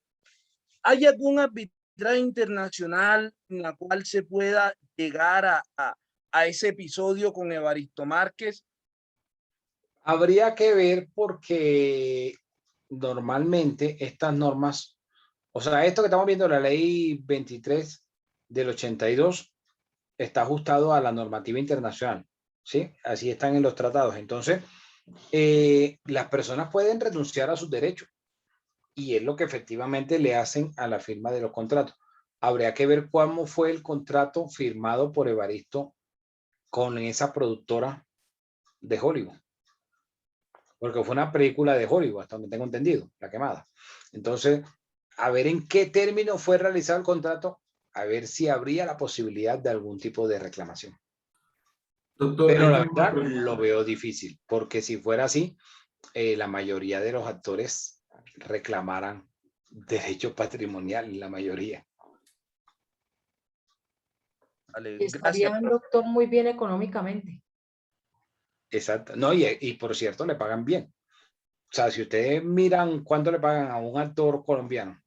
S2: ¿Hay algún arbitraje internacional en la cual se pueda llegar a ese episodio con Evaristo Márquez?
S11: Habría que ver porque normalmente estas normas, o sea, esto que estamos viendo, la ley 23 del 82, está ajustado a la normativa internacional, ¿sí? Así están en los tratados. Entonces, las personas pueden renunciar a sus derechos y es lo que efectivamente le hacen a la firma de los contratos. Habría que ver cómo fue el contrato firmado por Evaristo con esa productora de Hollywood. Porque fue una película de Hollywood, hasta donde tengo entendido, La Quemada. Entonces, a ver en qué término fue realizado el contrato, a ver si habría la posibilidad de algún tipo de reclamación.
S3: Doctor,
S11: Pero la
S3: ahí tengo una
S11: verdad
S3: pregunta.
S11: lo veo difícil, porque si fuera así, la mayoría de los actores reclamaran derecho patrimonial, la mayoría.
S2: Vale,
S14: Estaría
S2: gracias.
S14: un doctor muy bien económicamente.
S11: Exacto. No, y por cierto, le pagan bien. O sea, si ustedes miran cuánto le pagan a un actor colombiano,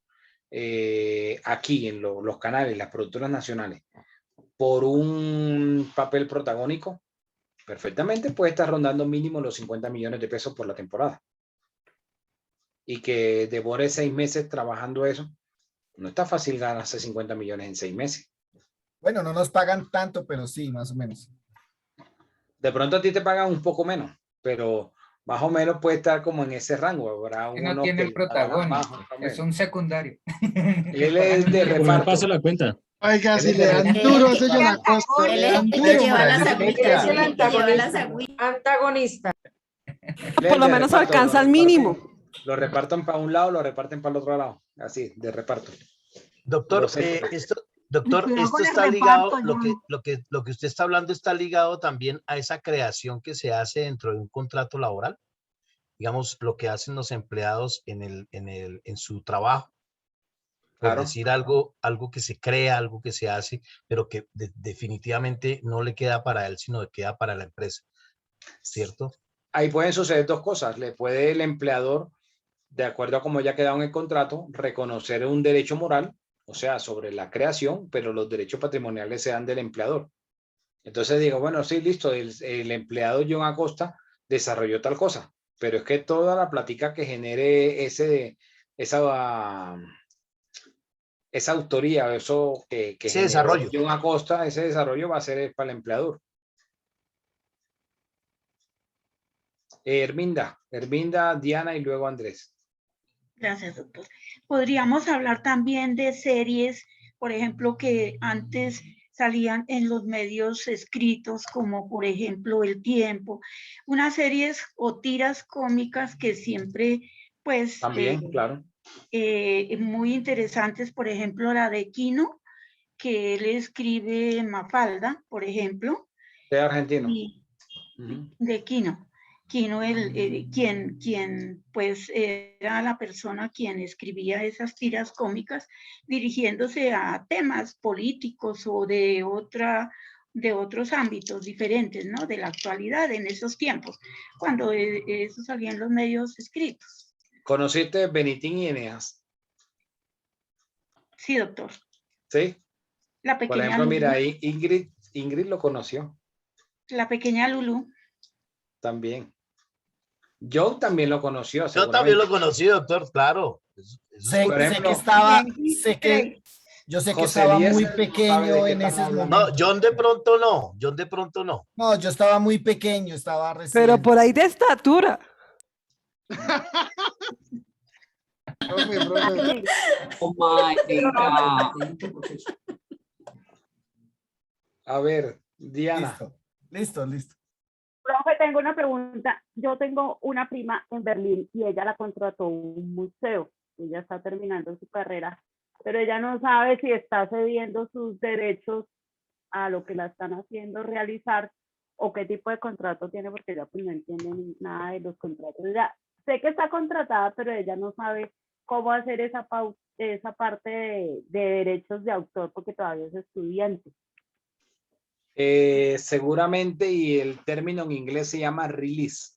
S11: aquí en los canales, las productoras nacionales, por un papel protagónico, perfectamente puede estar rondando mínimo los 50 millones de pesos por la temporada. Y que devore 6 meses trabajando eso, no está fácil ganarse 50 millones en 6 meses.
S15: Bueno, no nos pagan tanto, pero sí, más o menos.
S11: De pronto a ti te pagan un poco menos, pero más o menos puede estar como en ese rango. Habrá
S12: Que no
S11: uno
S12: tiene
S11: que
S12: el
S11: le pagan más,
S12: protagónico,
S11: otro
S12: es
S11: menos.
S12: un secundario.
S11: Él es de
S22: Pues me
S11: reparto.
S22: pasa la cuenta.
S7: Oiga,
S11: Él
S7: si
S11: es
S7: le
S11: de
S7: dan
S11: reparto.
S7: duro a ese John Acosta, le dan duro.
S14: Eres el antagonista.
S11: Él es
S8: Por lo
S11: de
S8: menos
S11: reparto,
S8: alcanza el mínimo.
S11: Lo reparten para un lado, lo reparten para el otro lado. Así, de reparto.
S13: Doctor, doctor, esto está ligado, lo que usted está hablando está ligado también a esa creación que se hace dentro de un contrato laboral. Digamos, lo que hacen los empleados en su trabajo. Por
S11: Claro.
S13: decir algo que se crea, algo que se hace, pero que definitivamente no le queda para él, sino que queda para la empresa. ¿Cierto?
S11: Ahí pueden suceder dos cosas. Le puede el empleador, de acuerdo a cómo ya ha quedado en el contrato, reconocer un derecho moral, o sea, sobre la creación, pero los derechos patrimoniales se dan del empleador. Entonces digo, bueno, sí, listo, el empleado John Acosta desarrolló tal cosa, pero es que toda la plática que genere esa autoría, eso que
S13: Ese
S11: generó
S13: desarrollo.
S11: John Acosta, ese desarrollo va a ser para el empleador. Herminda, Diana y luego Andrés.
S4: Gracias, doctor. Podríamos hablar también de series, por ejemplo, que antes salían en los medios escritos, como por ejemplo El Tiempo, unas series o tiras cómicas que siempre, pues,
S11: También, claro.
S4: muy interesantes, por ejemplo, la de Quino, que él escribe Mafalda, por ejemplo.
S11: De argentino.
S4: De Quino. Quino, quien pues era la persona quien escribía esas tiras cómicas dirigiéndose a temas políticos o de otros ámbitos diferentes, ¿no? De la actualidad en esos tiempos, cuando eso salía en los medios escritos.
S11: ¿Conociste Benitín y Eneas?
S4: Sí, doctor.
S11: ¿Sí?
S4: La pequeña
S11: Por ejemplo,
S4: Lulú.
S11: mira, ahí Ingrid lo conoció.
S4: La pequeña Lulú.
S11: También. Joe también lo conoció.
S13: Yo también lo conocí, doctor, claro.
S15: Sé que estaba muy pequeño en ese momento.
S13: No, John de pronto no.
S15: No, yo estaba muy pequeño, estaba recién.
S8: Pero por ahí de estatura.
S23: Oh my God.
S11: A ver, Diana.
S15: Listo.
S24: Profe, tengo una pregunta. Yo tengo una prima en Berlín y ella la contrató un museo. Ella está terminando su carrera, pero ella no sabe si está cediendo sus derechos a lo que la están haciendo realizar o qué tipo de contrato tiene, porque ella pues no entiende nada de los contratos. Ella, sé que está contratada, pero ella no sabe cómo hacer esa parte de derechos de autor porque todavía es estudiante.
S11: Seguramente, y el término en inglés se llama release.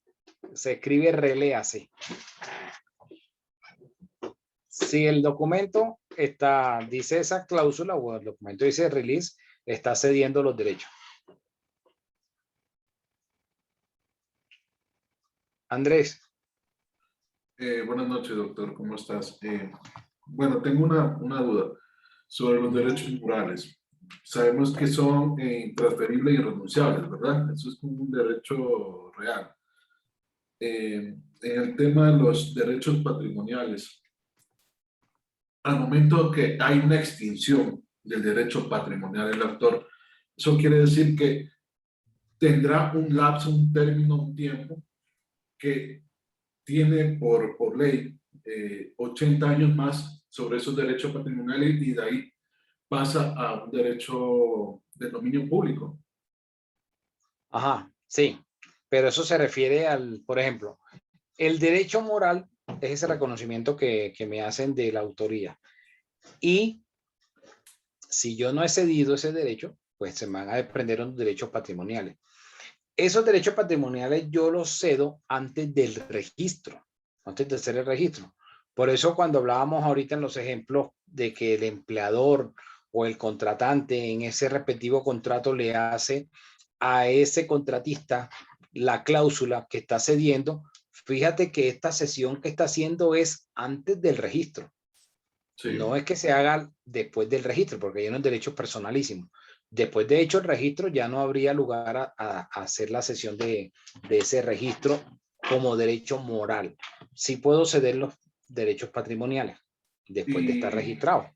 S11: Se escribe reléase. Si el documento dice esa cláusula o el documento dice release, está cediendo los derechos. Andrés.
S3: Buenas noches, doctor. ¿Cómo estás? Bueno, tengo una duda sobre los derechos morales. Sabemos que son intransferibles y irrenunciables, ¿verdad? Eso es como un derecho real. En el tema de los derechos patrimoniales, al momento que hay una extinción del derecho patrimonial del autor, eso quiere decir que tendrá un lapso, un término, un tiempo que tiene por ley 80 años más sobre esos derechos patrimoniales y de ahí pasa a un derecho de dominio público.
S11: Ajá, sí, pero eso se refiere al, por ejemplo, el derecho moral es ese reconocimiento que me hacen de la autoría. Y si yo no he cedido ese derecho, pues se me van a desprender unos derechos patrimoniales. Esos derechos patrimoniales yo los cedo antes del registro, antes de hacer el registro. Por eso cuando hablábamos ahorita en los ejemplos de que el empleador o el contratante en ese respectivo contrato le hace a ese contratista la cláusula que está cediendo, fíjate que esta cesión que está haciendo es antes del registro. Sí. No es que se haga después del registro, porque hay unos derechos personalísimos. Después de hecho el registro ya no habría lugar a hacer la cesión de ese registro como derecho moral. Sí puedo ceder los derechos patrimoniales después de estar registrado.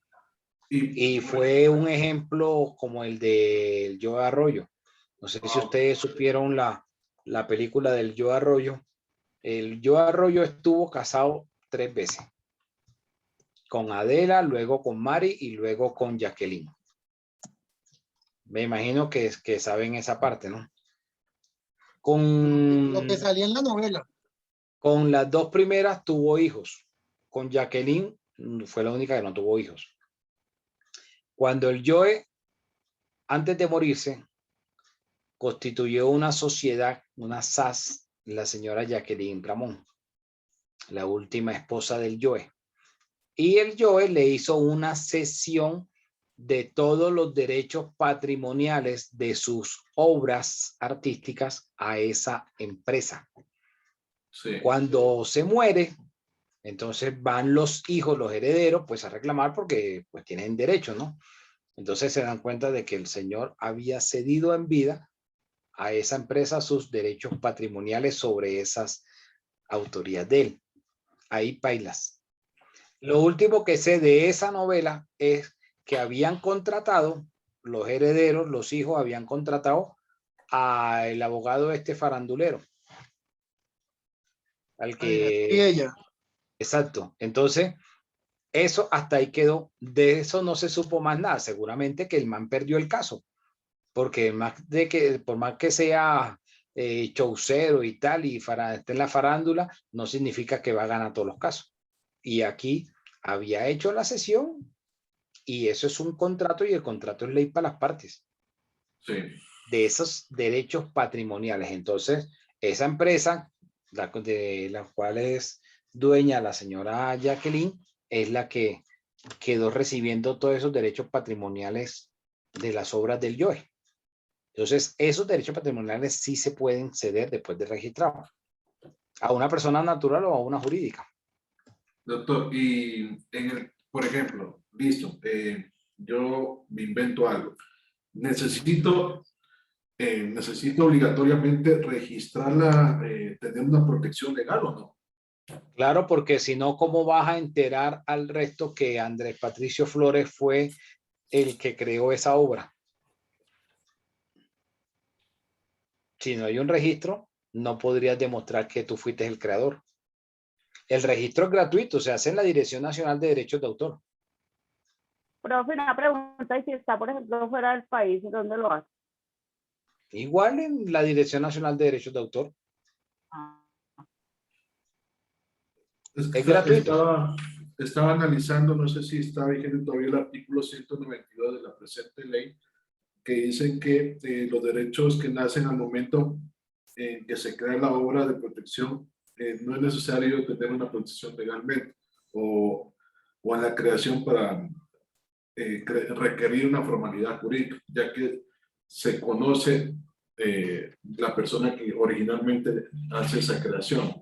S11: Y fue un ejemplo como el del Joe Arroyo. No sé si ustedes supieron la película del Joe Arroyo. El Joe Arroyo estuvo casado 3 veces. Con Adela, luego con Mari y luego con Jacqueline. Me imagino que saben esa parte, ¿no? Con
S7: lo que salía en la novela.
S11: Con las 2 primeras tuvo hijos. Con Jacqueline fue la única que no tuvo hijos. Cuando el Joe, antes de morirse, constituyó una sociedad, una SAS, la señora Jacqueline Ramón, la última esposa del Joe. Y el Joe le hizo una cesión de todos los derechos patrimoniales de sus obras artísticas a esa empresa. Sí. Cuando se muere, entonces van los hijos, los herederos, pues a reclamar porque pues tienen derecho, ¿no? Entonces se dan cuenta de que el señor había cedido en vida a esa empresa sus derechos patrimoniales sobre esas autorías de él. Ahí bailas. Lo último que sé de esa novela es que habían contratado, los herederos, los hijos habían contratado al abogado farandulero. Al que...
S7: Y ella.
S11: Exacto. Entonces, eso hasta ahí quedó. De eso no se supo más nada. Seguramente que el man perdió el caso. Porque por más que sea showcero y tal, y esté en la farándula, no significa que va a ganar todos los casos. Y aquí había hecho la cesión y eso es un contrato y el contrato es ley para las partes. Sí. De esos derechos patrimoniales. Entonces, esa empresa, de la cual es dueña la señora Jacqueline, es la que quedó recibiendo todos esos derechos patrimoniales de las obras del Joe. Entonces, esos derechos patrimoniales sí se pueden ceder después de registrado a una persona natural o a una jurídica.
S3: Doctor, y por ejemplo, listo, yo me invento algo. Necesito obligatoriamente registrarla, tener una protección legal o no?
S11: Claro, porque si no, ¿cómo vas a enterar al resto que Andrés Patricio Flores fue el que creó esa obra? Si no hay un registro, no podrías demostrar que tú fuiste el creador. El registro es gratuito, se hace en la Dirección Nacional de Derechos de Autor.
S24: Profe, una pregunta, y si está, por ejemplo, fuera del país, ¿dónde lo hace?
S11: Igual en la Dirección Nacional de Derechos de Autor.
S3: Es gratuito. Estaba analizando, no sé si está vigente todavía el artículo 192 de la presente ley, que dicen que los derechos que nacen al momento en que se crea la obra de protección, no es necesario tener una protección legalmente o en la creación para requerir una formalidad jurídica, ya que se conoce la persona que originalmente hace esa creación.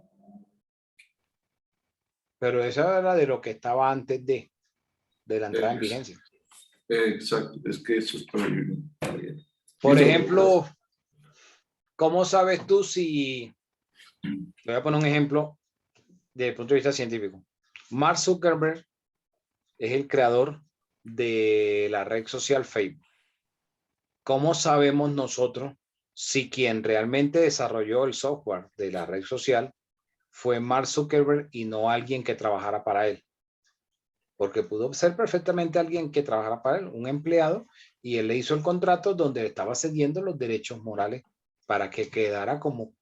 S11: Pero eso era de lo que estaba antes de la entrada en vigencia.
S3: Exacto, es que eso es prohibido.
S11: Por ejemplo, ¿cómo sabes tú si... Te voy a poner un ejemplo desde el punto de vista científico. Mark Zuckerberg es el creador de la red social Facebook. ¿Cómo sabemos nosotros si quien realmente desarrolló el software de la red social fue Mark Zuckerberg y no alguien que trabajara para él. Porque pudo ser perfectamente alguien que trabajara para él, un empleado, y él le hizo el contrato donde le estaba cediendo los derechos morales para que quedara como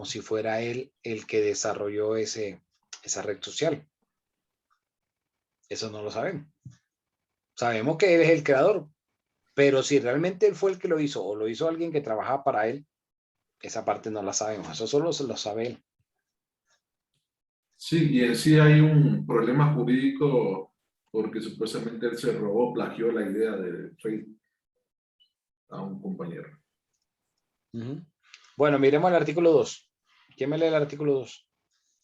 S11: si fuera él el que desarrolló esa red social. Eso no lo sabemos. Sabemos que él es el creador, pero si realmente él fue el que lo hizo o lo hizo alguien que trabajaba para él, esa parte no la sabemos. Eso solo se lo sabe él.
S3: Sí, y en sí hay un problema jurídico porque supuestamente él se robó, plagió la idea de Facebook a un compañero.
S11: Bueno, miremos el artículo 2. ¿Quién me lee el artículo 2?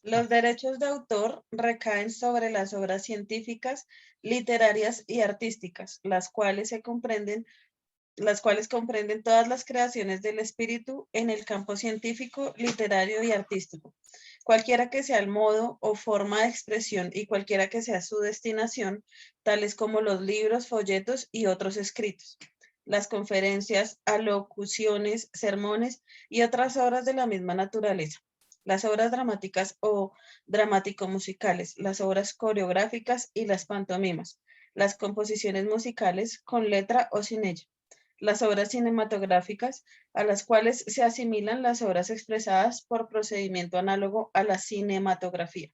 S10: Los derechos de autor recaen sobre las obras científicas, literarias y artísticas, las cuales comprenden todas las creaciones del espíritu en el campo científico, literario y artístico. Cualquiera que sea el modo o forma de expresión y cualquiera que sea su destinación, tales como los libros, folletos y otros escritos, las conferencias, alocuciones, sermones y otras obras de la misma naturaleza, las obras dramáticas o dramático-musicales, las obras coreográficas y las pantomimas, las composiciones musicales con letra o sin ella, las obras cinematográficas, a las cuales se asimilan las obras expresadas por procedimiento análogo a la cinematografía,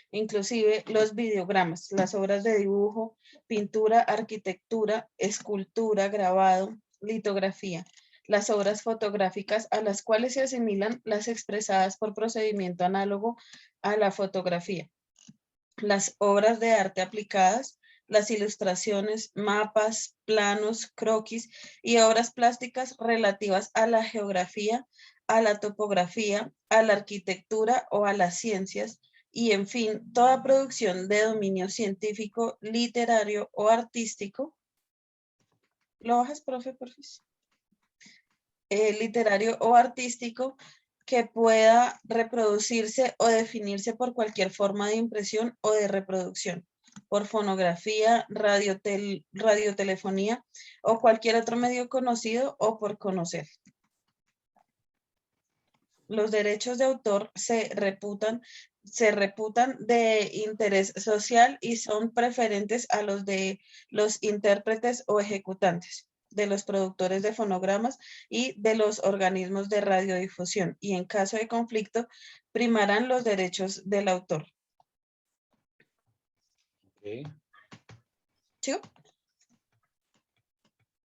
S10: inclusive los videogramas, las obras de dibujo, pintura, arquitectura, escultura, grabado, litografía, las obras fotográficas a las cuales se asimilan las expresadas por procedimiento análogo a la fotografía, las obras de arte aplicadas, las ilustraciones, mapas, planos, croquis y obras plásticas relativas a la geografía, a la topografía, a la arquitectura o a las ciencias, y en fin, toda producción de dominio científico, literario o artístico. ¿Lo bajas, profe, por favor? Literario o artístico que pueda reproducirse o definirse por cualquier forma de impresión o de reproducción, por fonografía, radiotelefonía o cualquier otro medio conocido o por conocer. Los derechos de autor se reputan de interés social y son preferentes a los de los intérpretes o ejecutantes, de los productores de fonogramas y de los organismos de radiodifusión, y en caso de conflicto primarán los derechos del autor.
S11: Okay.
S10: ¿Sí?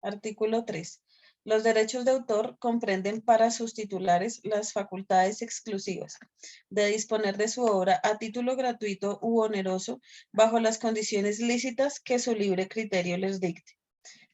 S10: Artículo 3. Los derechos de autor comprenden para sus titulares las facultades exclusivas de disponer de su obra a título gratuito u oneroso bajo las condiciones lícitas que su libre criterio les dicte,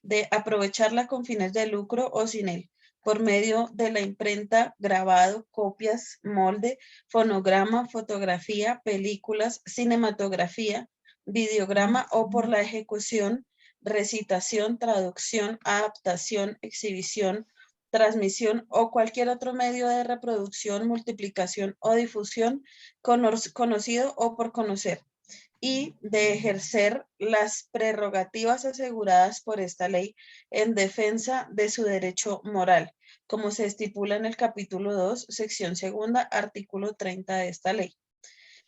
S10: de aprovecharla con fines de lucro o sin él, por medio de la imprenta, grabado, copias, molde, fonograma, fotografía, películas, cinematografía, videograma o por la ejecución, recitación, traducción, adaptación, exhibición, transmisión o cualquier otro medio de reproducción, multiplicación o difusión conocido o por conocer, y de ejercer las prerrogativas aseguradas por esta ley en defensa de su derecho moral, como se estipula en el capítulo 2, sección 2, artículo 30 de esta ley,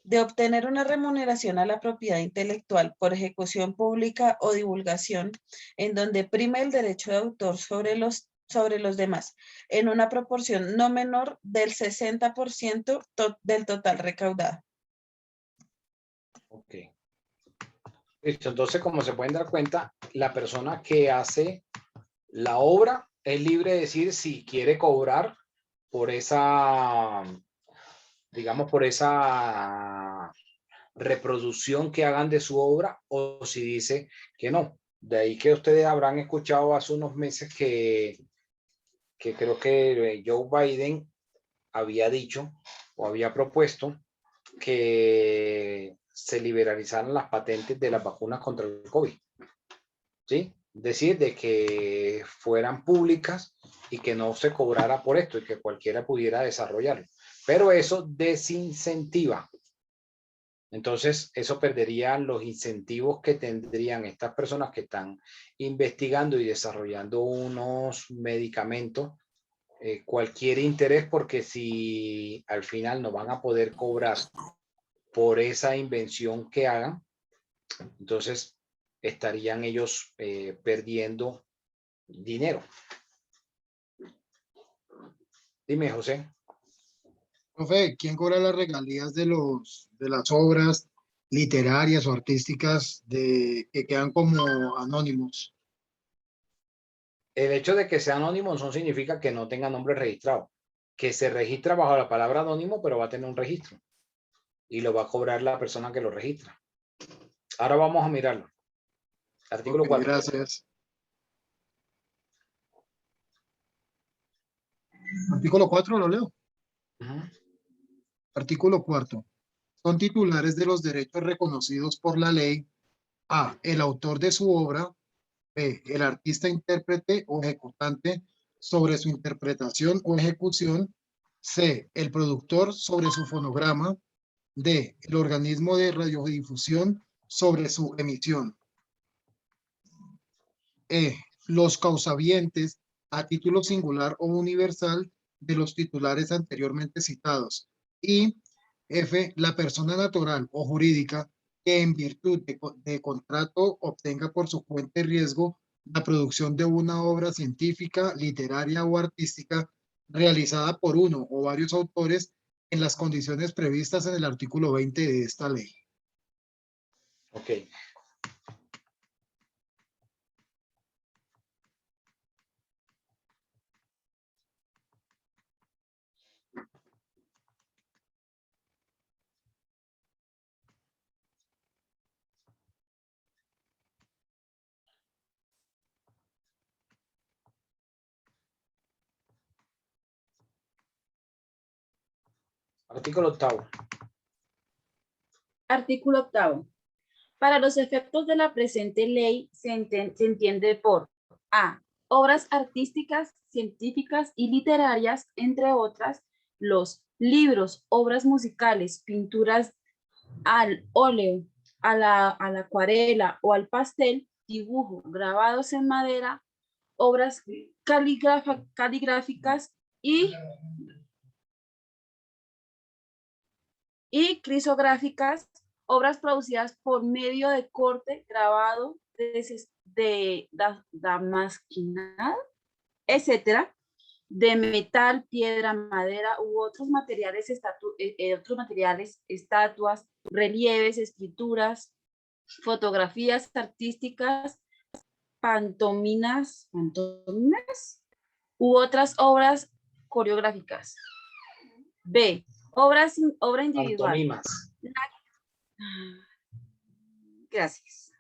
S10: de obtener una remuneración a la propiedad intelectual por ejecución pública o divulgación, en donde prime el derecho de autor sobre los demás, en una proporción no menor del 60% del total recaudado.
S11: Ok. Listo. Entonces, como se pueden dar cuenta, la persona que hace la obra es libre de decir si quiere cobrar por esa, digamos, por esa reproducción que hagan de su obra, o si dice que no. De ahí que ustedes habrán escuchado hace unos meses que creo que Joe Biden había dicho o había propuesto que se liberalizaran las patentes de las vacunas contra el COVID. ¿Sí? Es decir, de que fueran públicas y que no se cobrara por esto y que cualquiera pudiera desarrollarlo. Pero eso desincentiva. Entonces, eso perdería los incentivos que tendrían estas personas que están investigando y desarrollando unos medicamentos cualquier interés, porque si al final no van a poder cobrar por esa invención que hagan, entonces estarían ellos perdiendo dinero. Dime, José.
S7: Profe, ¿quién cobra las regalías de las obras literarias o artísticas que quedan como anónimos?
S11: El hecho de que sea anónimo no significa que no tenga nombre registrado. Que se registra bajo la palabra anónimo, pero va a tener un registro. Y lo va a cobrar la persona que lo registra. Ahora vamos a mirarlo. Artículo 4.
S7: Gracias. Artículo 4, lo leo. Artículo 4. Son titulares de los derechos reconocidos por la ley: A, el autor de su obra; B, el artista, intérprete o ejecutante sobre su interpretación o ejecución; C, el productor sobre su fonograma; D, el organismo de radiodifusión sobre su emisión; E, los causavientes a título singular o universal de los titulares anteriormente citados; y F, la persona natural o jurídica que en virtud de contrato obtenga por su cuenta y riesgo la producción de una obra científica, literaria o artística realizada por uno o varios autores en las condiciones previstas en el artículo 20 de esta ley.
S11: Ok. Artículo 8.
S21: Artículo 8. Para los efectos de la presente ley se entiende por A, obras artísticas, científicas y literarias, entre otras, los libros, obras musicales, pinturas al óleo, a la acuarela o al pastel, dibujo, grabados en madera, obras caligráficas y crisográficas, obras producidas por medio de corte, grabado, de damasquinado, etcétera, de metal, piedra, madera u otros materiales, estatuas, relieves, escrituras, fotografías artísticas, pantomimas u otras obras coreográficas. B, obra individual.
S11: Pantomimas.
S21: Gracias.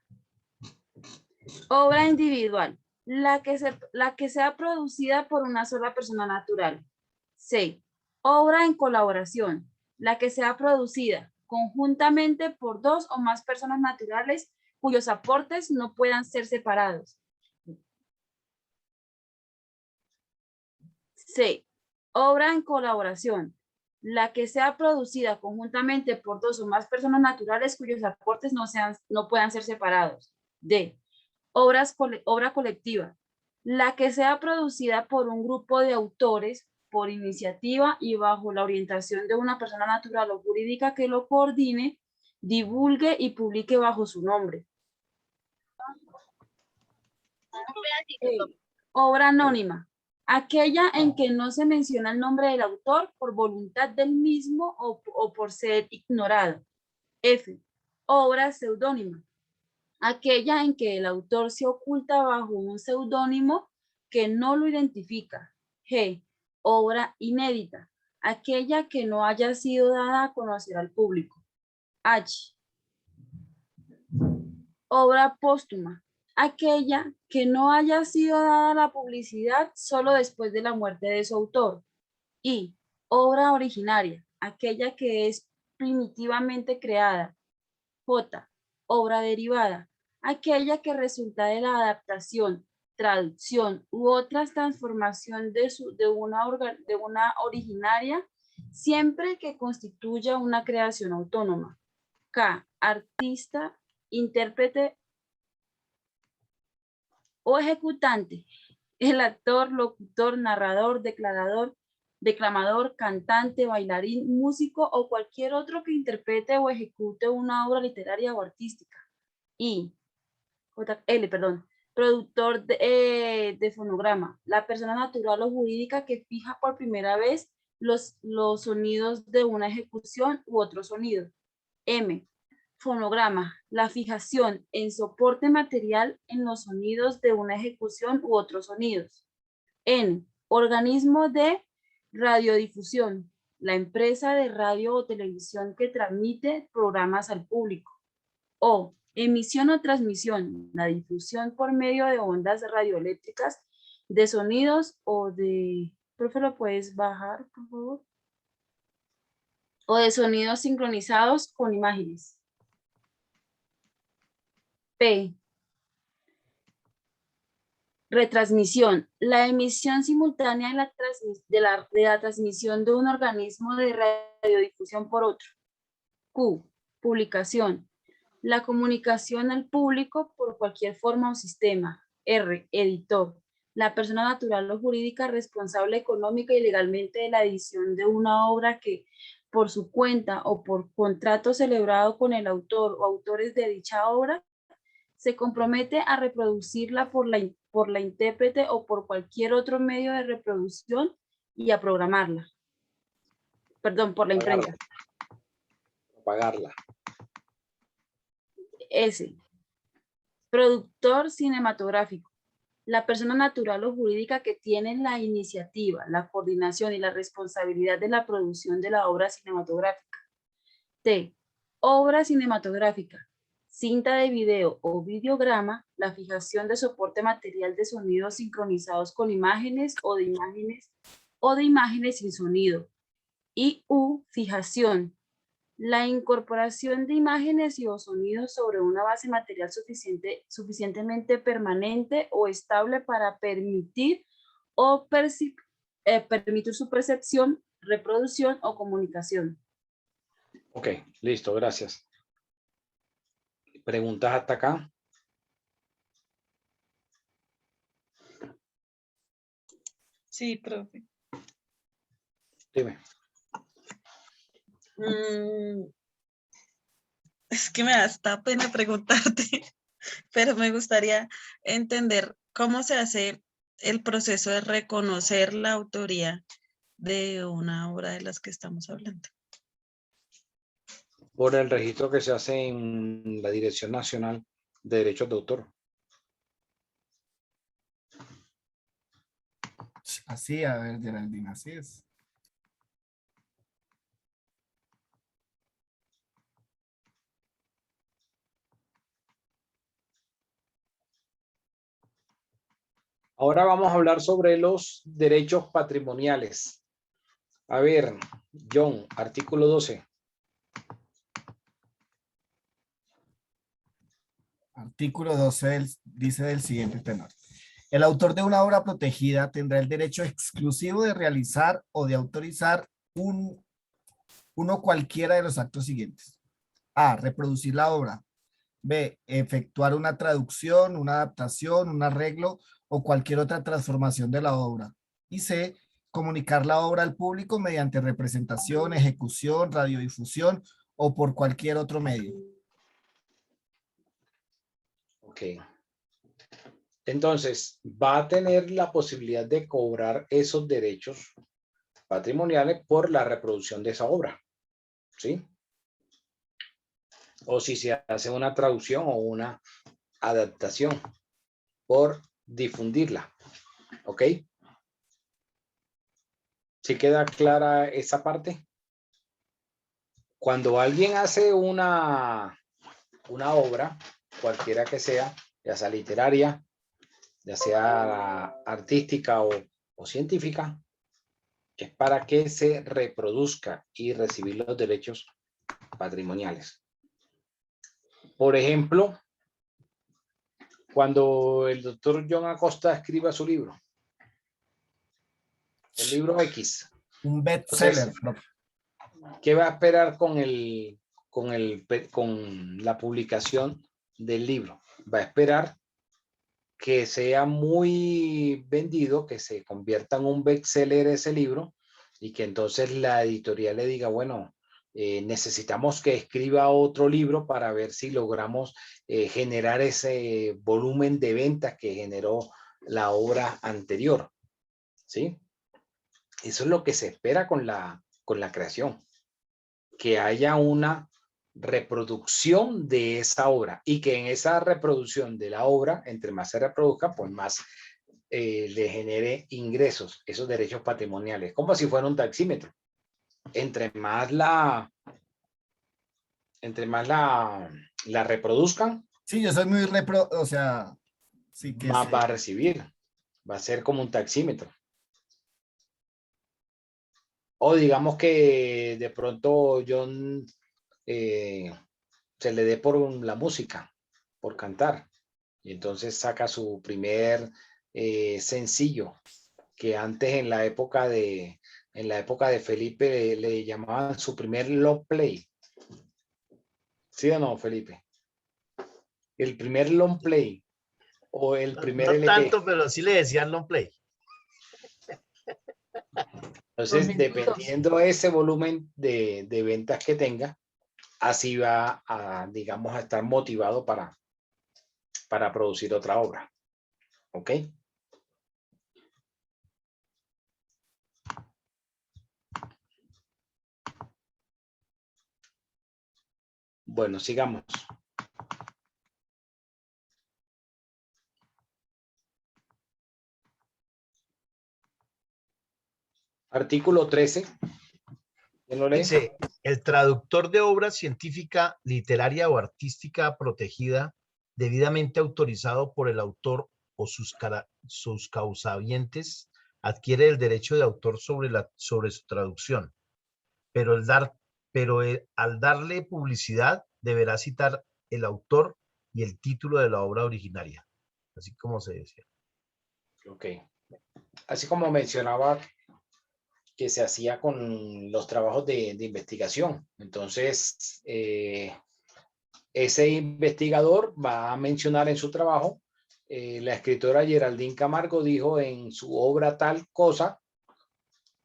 S21: Obra individual. La que sea producida por una sola persona natural. C. Obra en colaboración. La que sea producida conjuntamente por dos o más personas naturales cuyos aportes no puedan ser separados. C. Obra en colaboración. La que sea producida conjuntamente por dos o más personas naturales cuyos aportes no puedan ser separados. D. Obra colectiva. La que sea producida por un grupo de autores por iniciativa y bajo la orientación de una persona natural o jurídica que lo coordine, divulgue y publique bajo su nombre. Obra anónima. Aquella en que no se menciona el nombre del autor por voluntad del mismo o por ser ignorado. F. Obra seudónima. Aquella en que el autor se oculta bajo un seudónimo que no lo identifica. G. Obra inédita. Aquella que no haya sido dada a conocer al público. H. Obra póstuma. Aquella que no haya sido dada a la publicidad solo después de la muerte de su autor. Y obra originaria. Aquella que es primitivamente creada. J. Obra derivada. Aquella que resulta de la adaptación, traducción u otras transformación de una originaria, siempre que constituya una creación autónoma. K. Artista, intérprete o ejecutante el actor, locutor, narrador, declamador, cantante, bailarín, músico o cualquier otro que interprete o ejecute una obra literaria o artística. Y, productor de fonograma, la persona natural o jurídica que fija por primera vez los sonidos de una ejecución u otro sonido. M, fonograma, la fijación en soporte material en los sonidos de una ejecución u otros sonidos. N, organismo de radiodifusión, la empresa de radio o televisión que transmite programas al público. O, emisión o transmisión, la difusión por medio de ondas radioeléctricas de sonidos o de... Profe, ¿lo puedes bajar, por favor? O de sonidos sincronizados con imágenes. P. Retransmisión. La emisión simultánea de la transmisión de un organismo de radiodifusión por otro. Q. Publicación. La comunicación al público por cualquier forma o sistema. R. Editor. La persona natural o jurídica responsable económica y legalmente de la edición de una obra que, por su cuenta o por contrato celebrado con el autor o autores de dicha obra, se compromete a reproducirla por la intérprete o por cualquier otro medio de reproducción y a programarla. Perdón, por la imprenta.
S11: Pagarla.
S21: S. Productor cinematográfico. La persona natural o jurídica que tiene la iniciativa, la coordinación y la responsabilidad de la producción de la obra cinematográfica. T. Obra cinematográfica. Cinta de video o videograma, la fijación de soporte material de sonidos sincronizados con imágenes o de imágenes sin sonido. Y U, fijación, la incorporación de imágenes y o sonidos sobre una base material suficientemente permanente o estable para permitir permitir su percepción, reproducción o comunicación.
S11: Ok, listo, gracias. ¿Preguntas hasta acá?
S10: Sí, profe.
S11: Dime.
S10: Es que me da hasta pena preguntarte, pero me gustaría entender cómo se hace el proceso de reconocer la autoría de una obra de las que estamos hablando.
S11: Por el registro que se hace en la Dirección Nacional de Derechos de Autor.
S15: Así, a ver, Geraldine, así es.
S11: Ahora vamos a hablar sobre los derechos patrimoniales. A ver, John, artículo 12.
S15: Artículo 12 dice del siguiente tenor. El autor de una obra protegida tendrá el derecho exclusivo de realizar o de autorizar uno cualquiera de los actos siguientes. A. Reproducir la obra. B. Efectuar una traducción, una adaptación, un arreglo o cualquier otra transformación de la obra. Y C. Comunicar la obra al público mediante representación, ejecución, radiodifusión o por cualquier otro medio.
S11: Ok. Entonces, va a tener la posibilidad de cobrar esos derechos patrimoniales por la reproducción de esa obra. ¿Sí? O si se hace una traducción o una adaptación por difundirla. ¿Ok? ¿Sí queda clara esa parte? Cuando alguien hace una obra, cualquiera que sea, ya sea literaria, ya sea artística o científica, es para que se reproduzca y recibir los derechos patrimoniales. Por ejemplo, cuando el doctor John Acosta escriba su libro, el libro X.
S15: Un bestseller.
S11: ¿Qué va a esperar con la publicación del libro? Va a esperar que sea muy vendido, que se convierta en un bestseller ese libro y que entonces la editorial le diga, bueno, necesitamos que escriba otro libro para ver si logramos generar ese volumen de ventas que generó la obra anterior, ¿sí? Eso es lo que se espera con la creación, que haya una reproducción de esa obra y que en esa reproducción de la obra, entre más se reproduzca, pues más le genere ingresos, esos derechos patrimoniales, como si fuera un taxímetro. Entre más la reproduzcan,
S15: sí, yo soy muy o sea, sí que
S11: más va a recibir, va a ser como un taxímetro. O digamos que de pronto John se le dé por la música, por cantar, y entonces saca su primer sencillo, que antes en la época de Felipe le llamaban su primer long play. ¿Sí o no, Felipe? El primer long play o el primer
S13: no
S11: LP.
S13: tanto, pero sí le decían long play.
S11: Entonces, dependiendo de ese volumen de ventas que tenga, así va a, digamos, a estar motivado para producir otra obra. ¿Ok? Bueno, sigamos. Artículo 13. ¿Quién lo lee?
S13: Dice, el traductor de obra científica, literaria o artística protegida, debidamente autorizado por el autor o sus causavientes, adquiere el derecho de autor sobre su traducción. Pero al darle publicidad, deberá citar el autor y el título de la obra originaria, así como se decía.
S11: Ok. Así como mencionaba que se hacía con los trabajos de investigación. Entonces, ese investigador va a mencionar en su trabajo, la escritora Geraldine Camargo dijo en su obra tal cosa,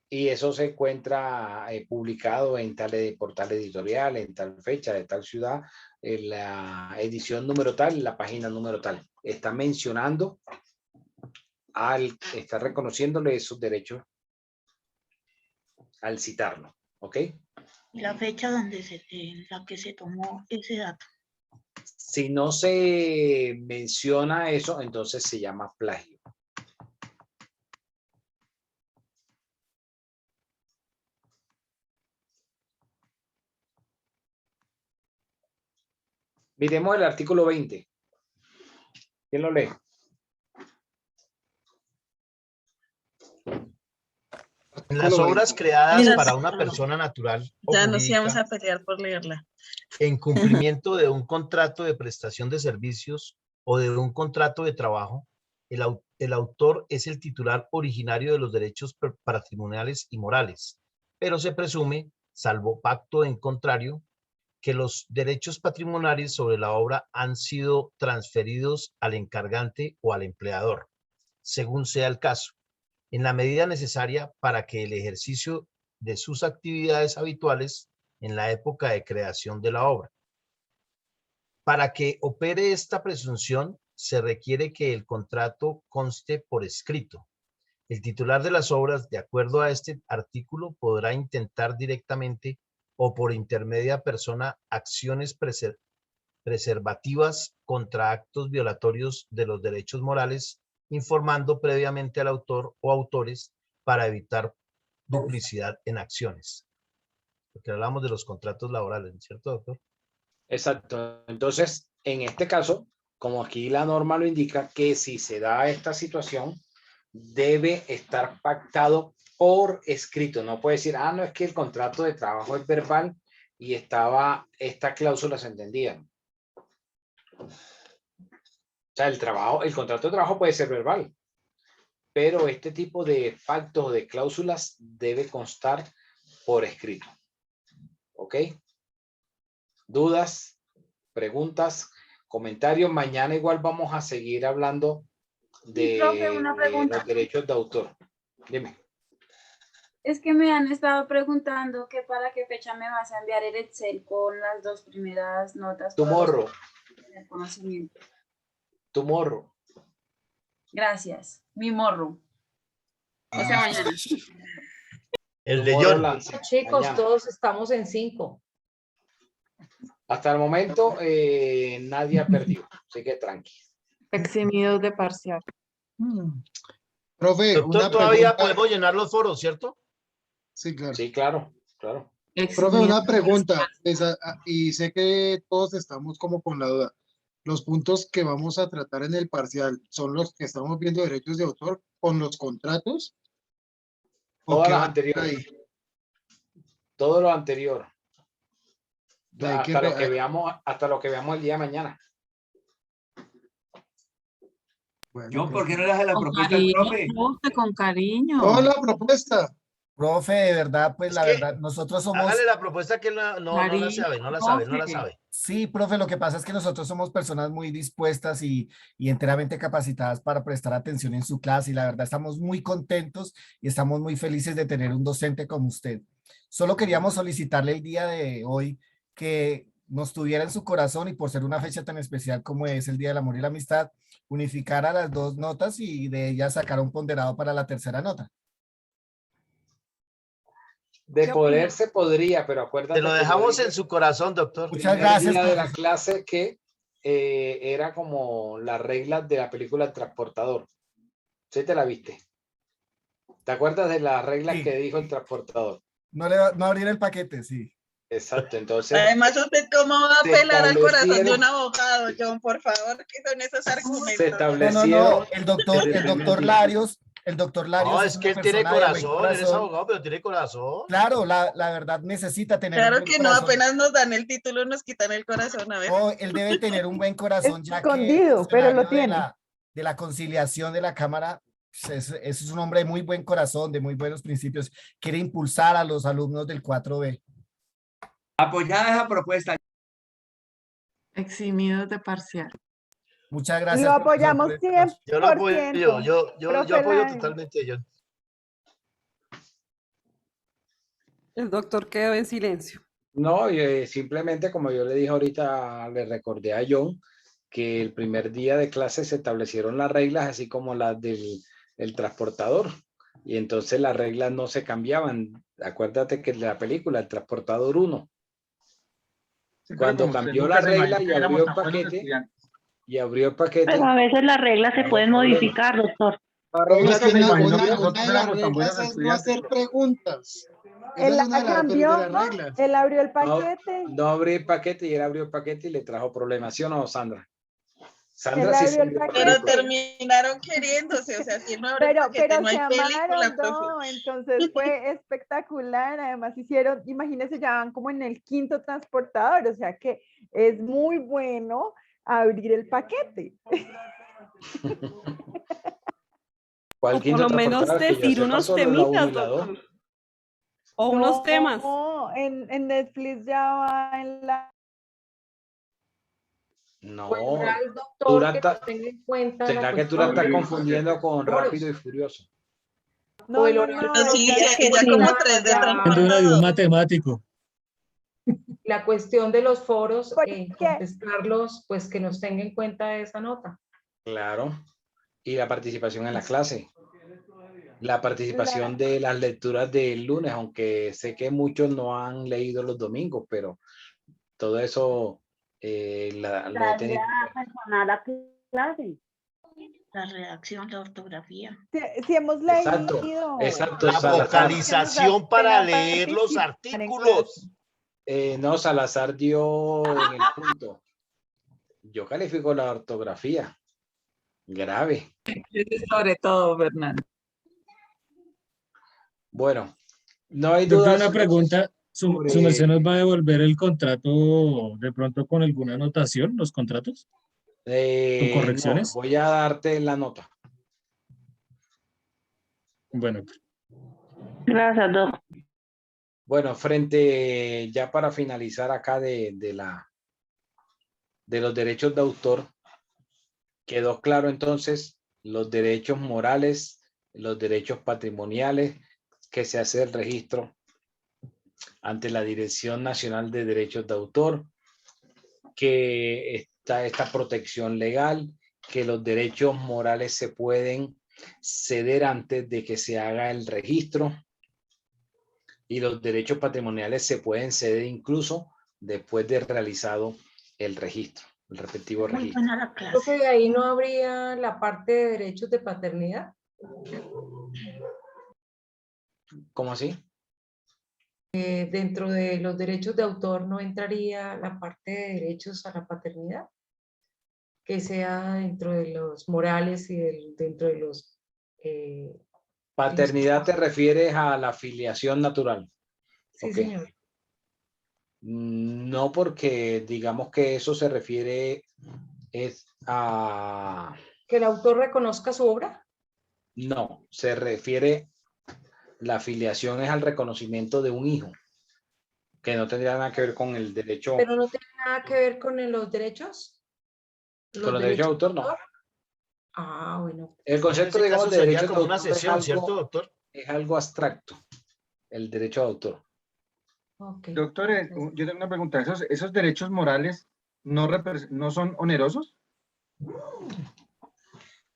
S11: y eso se encuentra publicado en por tal editorial, en tal fecha, de tal ciudad, en la edición número tal, la página número tal. Está mencionando, está reconociéndole sus derechos al citarlo, ¿ok?
S4: Y la fecha en la que se tomó ese dato.
S11: Si no se menciona eso, entonces se llama plagio. Miremos el artículo 20. ¿Quién lo lee?
S13: En las obras creadas para una persona natural o
S10: ya nos íbamos
S13: jurídica,
S10: a pelear por leerla.
S13: en cumplimiento de un contrato de prestación de servicios o de un contrato de trabajo, el autor es el titular originario de los derechos patrimoniales y morales, pero se presume, salvo pacto en contrario, que los derechos patrimoniales sobre la obra han sido transferidos al encargante o al empleador, según sea el caso, en la medida necesaria para que el ejercicio de sus actividades habituales en la época de creación de la obra. Para que opere esta presunción, se requiere que el contrato conste por escrito. El titular de las obras, de acuerdo a este artículo, podrá intentar directamente o por intermedia persona acciones preservativas contra actos violatorios de los derechos morales, informando previamente al autor o autores para evitar duplicidad en acciones. Porque hablamos de los contratos laborales, ¿cierto, doctor?
S11: Exacto. Entonces, en este caso, como aquí la norma lo indica, que si se da esta situación, debe estar pactado por escrito. No puede decir, no, es que el contrato de trabajo es verbal y estaba esta cláusula se entendía. O sea, el contrato de trabajo puede ser verbal, pero este tipo de pactos o de cláusulas debe constar por escrito. ¿Ok? ¿Dudas? ¿Preguntas? ¿Comentarios? Mañana igual vamos a seguir hablando de
S21: profe, una pregunta.
S11: los derechos de autor. Dime.
S21: Es que me han estado preguntando que para qué fecha me vas a enviar el Excel con las 2 primeras notas.
S11: Tomorrow.
S21: El conocimiento.
S11: Tomorrow.
S21: Gracias. Mi morro. O sea, mañana.
S13: El de
S11: Tomorrow
S13: John.
S11: lance,
S14: Chicos,
S11: mañana.
S14: todos estamos en 5.
S11: Hasta el momento nadie ha perdido, así que tranqui.
S16: Eximidos de parcial.
S7: Profe,
S13: Doctor,
S7: una
S13: todavía
S7: pregunta.
S13: podemos llenar los foros, ¿cierto?
S7: Sí, claro.
S11: Sí, claro, claro.
S7: Profe, una pregunta, y sé que todos estamos como con la duda. Los puntos que vamos a tratar en el parcial son los que estamos viendo derechos de autor con los contratos. ¿O
S11: Todas
S7: qué
S11: las
S7: va a haber
S11: anteriores.
S7: ahí?
S11: Todo lo anterior.
S7: Hay que
S11: Hasta lo que veamos el día de mañana.
S19: John, ¿por qué no le hace la propuesta al profe?
S21: Con cariño.
S7: Hola, propuesta.
S15: Profe, de verdad, pues
S13: Es
S15: la
S13: que
S15: verdad, nosotros somos...
S13: Hágale la propuesta que él no la sabe, no la sabe, no la sabe.
S15: Sí, profe, lo que pasa es que nosotros somos personas muy dispuestas y enteramente capacitadas para prestar atención en su clase y la verdad estamos muy contentos y estamos muy felices de tener un docente como usted. Solo queríamos solicitarle el día de hoy que nos tuviera en su corazón y por ser una fecha tan especial como es el Día del Amor y la Amistad, unificara las 2 notas y de ellas sacar un ponderado para la tercera nota.
S11: De poder se podría, pero acuérdate.
S13: Te lo
S11: que
S13: dejamos
S11: yo
S13: en su corazón, doctor.
S15: Muchas gracias,
S11: día de la
S15: profesor.
S11: clase que era como las reglas de la película El Transportador. ¿Sí te la viste? ¿Te acuerdas de las reglas que dijo El Transportador?
S15: No abrir el paquete, sí.
S11: Exacto, entonces.
S10: Además, ¿usted cómo va a
S11: se
S10: apelar al corazón de
S11: establecieron-
S10: un abogado, John? Por favor, ¿qué son esos argumentos?
S11: Se
S15: No,
S11: establecieron.
S15: el doctor Larios,
S13: No,
S15: es
S13: es que
S15: una
S13: él tiene
S15: persona de buen
S13: corazón, él es
S15: corazón.
S13: abogado, pero tiene corazón.
S15: Claro, la verdad necesita tener un
S10: Claro
S15: buen
S10: que no,
S15: corazón.
S10: apenas nos dan el título, nos quitan el corazón, a ver.
S15: No, él debe tener un buen corazón, ya que
S16: Escondido,
S15: el
S16: pero lo
S15: funcionario
S16: tiene.
S15: de la conciliación de la Cámara es un hombre de muy buen corazón, de muy buenos principios. Quiere impulsar a los alumnos del 4B.
S19: Apoyada esa propuesta.
S16: Eximidos de parcial.
S15: Muchas gracias.
S16: Lo apoyamos
S15: profesor, por
S16: 100%.
S13: Yo lo apoyo, yo
S16: Profe
S13: apoyo
S16: Lai.
S13: totalmente a John.
S8: El doctor quedó en silencio.
S11: No, simplemente como yo le dije ahorita, le recordé a John que el primer día de clase se establecieron las reglas, así como las del transportador. Y entonces las reglas no se cambiaban. Acuérdate que en la película, El Transportador 1, cuando cambió la regla y abrió el paquete,
S24: Pero a veces las reglas se pueden modificar, doctor.
S7: Es que una de las
S20: nosotros
S7: reglas es no hacer preguntas. Esa
S16: Él
S7: es
S16: la
S7: una de
S16: cambió,
S7: las reglas.
S16: él abrió el paquete.
S11: no abrió el paquete y él abrió el paquete y le trajo problemas, ¿sí o no, Sandra?
S16: Él
S11: Sandra sí
S16: abrió el
S11: se
S16: paquete.
S10: Pero terminaron queriéndose, o sea, si no abre el paquete,
S16: Pero
S10: no hay
S16: se
S10: película,
S16: amaron,
S10: profe.
S16: no, entonces fue espectacular, además hicieron, imagínense, ya van como en el 5.º transportador, o sea que es muy bueno abrir el paquete.
S11: ¿Cuál
S8: O por
S11: quinto
S8: lo menos
S11: transportador? Que yo
S8: decir
S11: sepa,
S8: unos
S11: solo la uno
S8: temitas,
S11: y la dos.
S8: doctor. O unos temas.
S16: No, en Netflix ya va en la...
S11: No,
S14: Podrá el
S11: tú
S14: doctor
S11: la
S14: que
S11: ta-
S14: nos tenga en cuenta
S11: ¿será
S14: la
S11: que tú la
S14: cuestión
S11: estás
S14: de los
S11: confundiendo con
S14: foros?
S11: Rápido y Furioso?
S16: No,
S14: O el
S16: no,
S14: horario
S16: no,
S10: Pero sí,
S16: ya
S10: sí, ya
S16: sí.
S10: como 3 de
S14: ya-
S10: transportador.
S20: un matemático.
S14: La cuestión de los foros,
S16: Porque-
S14: contestarlos, pues que nos tenga en cuenta esa nota.
S11: Claro. Y la participación en la clase. La participación de las lecturas del lunes, aunque sé que muchos no han leído los domingos, pero todo eso lo he tenido.
S24: Personal a clase.
S10: La redacción, la ortografía.
S16: Si hemos
S11: Exacto,
S16: leído.
S11: exacto.
S13: La
S11: Salazar.
S13: vocalización para leer los
S16: participar en
S13: artículos.
S11: No, Salazar dio en el punto. Yo califico la ortografía. Grave.
S23: Sobre todo, Fernando.
S11: Bueno, no hay
S22: Doctor,
S11: duda.
S22: una pregunta. ¿Su
S11: sobre-
S22: merced nos va a devolver el contrato de pronto con alguna anotación, los contratos? ¿Con correcciones?
S11: No, voy a darte la nota.
S22: Bueno,
S24: Gracias, doctor.
S11: Bueno, frente ya para finalizar acá de los derechos de autor, quedó claro entonces los derechos morales, los derechos patrimoniales, que se hace el registro ante la Dirección Nacional de Derechos de Autor, que está esta protección legal, que los derechos morales se pueden ceder antes de que se haga el registro y los derechos patrimoniales se pueden ceder incluso después de realizado el registro, el respectivo registro.
S14: Creo que de ahí no habría la parte de derechos de paternidad.
S11: ¿Cómo así?
S14: Dentro de los derechos de autor no entraría la parte de derechos a la paternidad, que sea dentro de los morales y dentro de los...
S11: Paternidad te refieres a la filiación natural.
S14: Sí,
S11: Okay.
S14: señor.
S11: No, porque digamos que eso se refiere a...
S14: ¿Que el autor reconozca su obra?
S11: No, se refiere, la filiación es al reconocimiento de un hijo, que no tendría nada que ver con el derecho.
S14: ¿Pero no tiene nada que ver con los derechos?
S11: Con los derechos de autor, no.
S14: Ah, bueno.
S11: El concepto, digamos, de derechos de autor
S13: una sesión, ¿cierto, doctor?
S11: Es algo abstracto, el derecho de autor.
S14: Okay.
S1: Doctor, yo tengo una pregunta. ¿Esos derechos morales no son onerosos?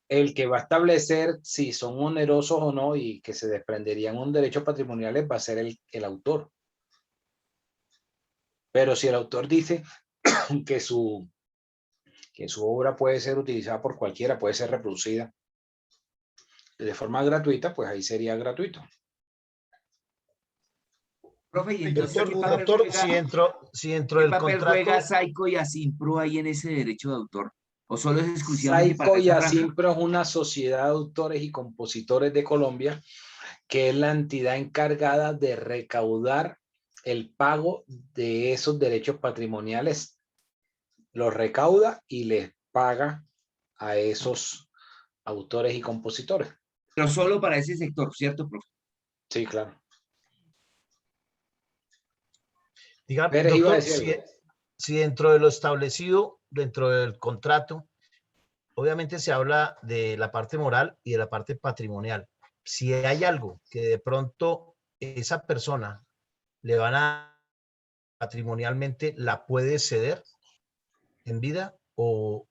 S11: El que va a establecer si son onerosos o no y que se desprenderían un derecho patrimoniales va a ser el autor. Pero si el autor dice que su obra puede ser utilizada por cualquiera, puede ser reproducida de forma gratuita, pues ahí sería gratuito.
S19: Profe, y entonces,
S13: doctor, si entro del
S19: papel
S13: contrato...
S19: juega Saico y Asimpro ahí en ese derecho de autor? ¿O solo es exclusivamente
S11: Saico
S19: para
S11: y
S19: esa franja?
S11: Asimpro es una sociedad de autores y compositores de Colombia, que es la entidad encargada de recaudar el pago de esos derechos patrimoniales. Los recauda y les paga a esos autores y compositores.
S19: Pero solo para ese sector, ¿cierto, profe?
S11: Sí, claro.
S13: Dígame, doctor, si dentro de lo establecido, dentro del contrato, obviamente se habla de la parte moral y de la parte patrimonial. Si hay algo que de pronto esa persona le van a patrimonialmente, ¿la puede ceder en vida o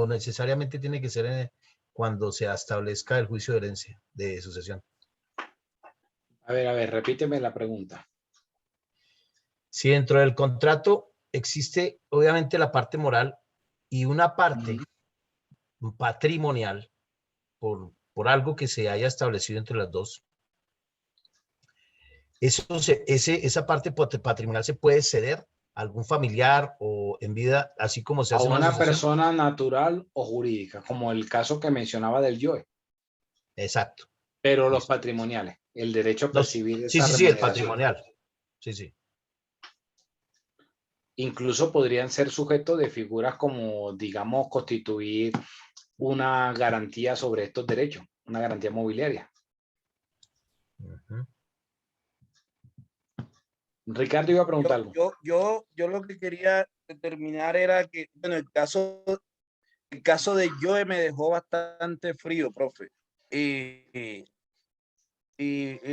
S13: necesariamente tiene que ser cuando se establezca el juicio de herencia de sucesión?
S11: A ver, repíteme la pregunta.
S13: Si dentro del contrato existe obviamente la parte moral y una parte patrimonial por algo que se haya establecido entre las dos, esa parte patrimonial se puede ceder a algún familiar o en vida, así como se hace
S11: a una persona natural o jurídica, como el caso que mencionaba del YOE.
S13: Exacto.
S11: Pero los patrimoniales, el derecho a percibir esa
S13: sí, el patrimonial. Sí.
S11: Incluso podrían ser sujetos de figuras como, digamos, constituir una garantía sobre estos derechos, una garantía mobiliaria. Ricardo iba a preguntar algo.
S2: Yo lo que quería determinar era que, bueno, el caso de Joe me dejó bastante frío, profe. El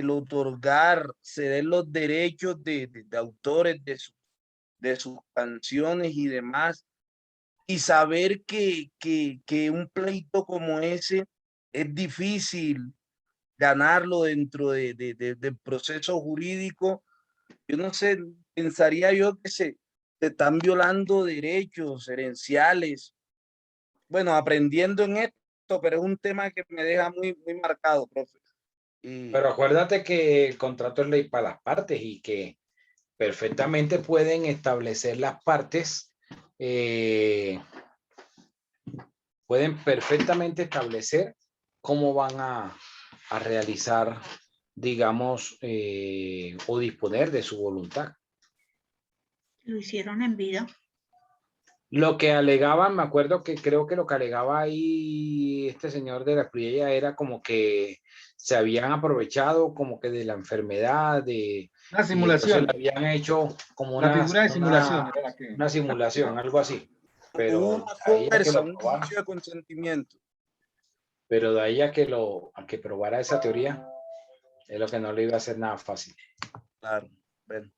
S2: otorgar, ceder los derechos de autores de sus canciones y demás, y saber que un pleito como ese es difícil ganarlo dentro del proceso jurídico. Yo no sé, pensaría yo que se están violando derechos herenciales. Bueno, aprendiendo en esto, pero es un tema que me deja muy marcado, profe.
S11: Pero acuérdate que el contrato es ley para las partes y que perfectamente pueden establecer las partes, pueden perfectamente establecer cómo van a realizar, digamos, o disponer de su voluntad.
S4: Lo hicieron en vida.
S11: Lo que alegaban, me acuerdo que creo que lo que alegaba ahí este señor de la Espriella era como que se habían aprovechado como que de la enfermedad, de
S1: la simulación.
S11: Le habían hecho como
S1: la figura de simulación. Era la que...
S11: Una simulación, algo así. Pero
S2: una fuerza, un juicio de consentimiento.
S11: pero de ahí a que probara esa teoría, es lo que no le iba a hacer nada fácil.
S2: Claro. Bueno,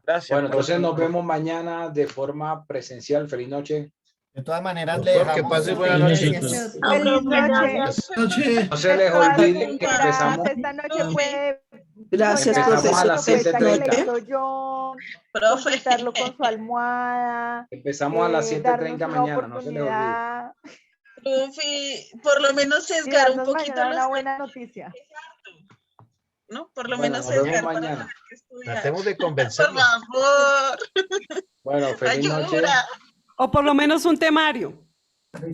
S2: gracias.
S11: Bueno, entonces nos vemos mañana de forma presencial. Feliz noche.
S15: De todas maneras, le
S13: Doctor, que
S15: dejamos
S13: pase
S15: sus
S13: buenas
S15: referencias.
S16: Feliz noche.
S11: No se les olvide que empezamos.
S16: Esta noche puede
S5: Gracias,
S11: Empezamos a las
S16: propuesta que le
S11: 7:30.
S16: hizo John, consultarlo con su almohada.
S11: Empezamos a las 7:30
S16: darnos una
S11: mañana, no se les olvide.
S16: oportunidad
S10: Rufi, por lo menos
S16: y
S10: sesgar un
S16: darnos
S10: poquito
S16: mañana una
S10: los
S16: buena noticia.
S10: ¿no? Por lo
S11: Bueno,
S10: menos
S11: nos vemos
S10: sesgar para
S11: mañana.
S10: tener que estudiar.
S13: Tratemos de
S10: Por
S13: convencerlo.
S10: favor.
S11: Bueno, feliz noche.
S10: Ayuda.
S8: O por lo menos un temario.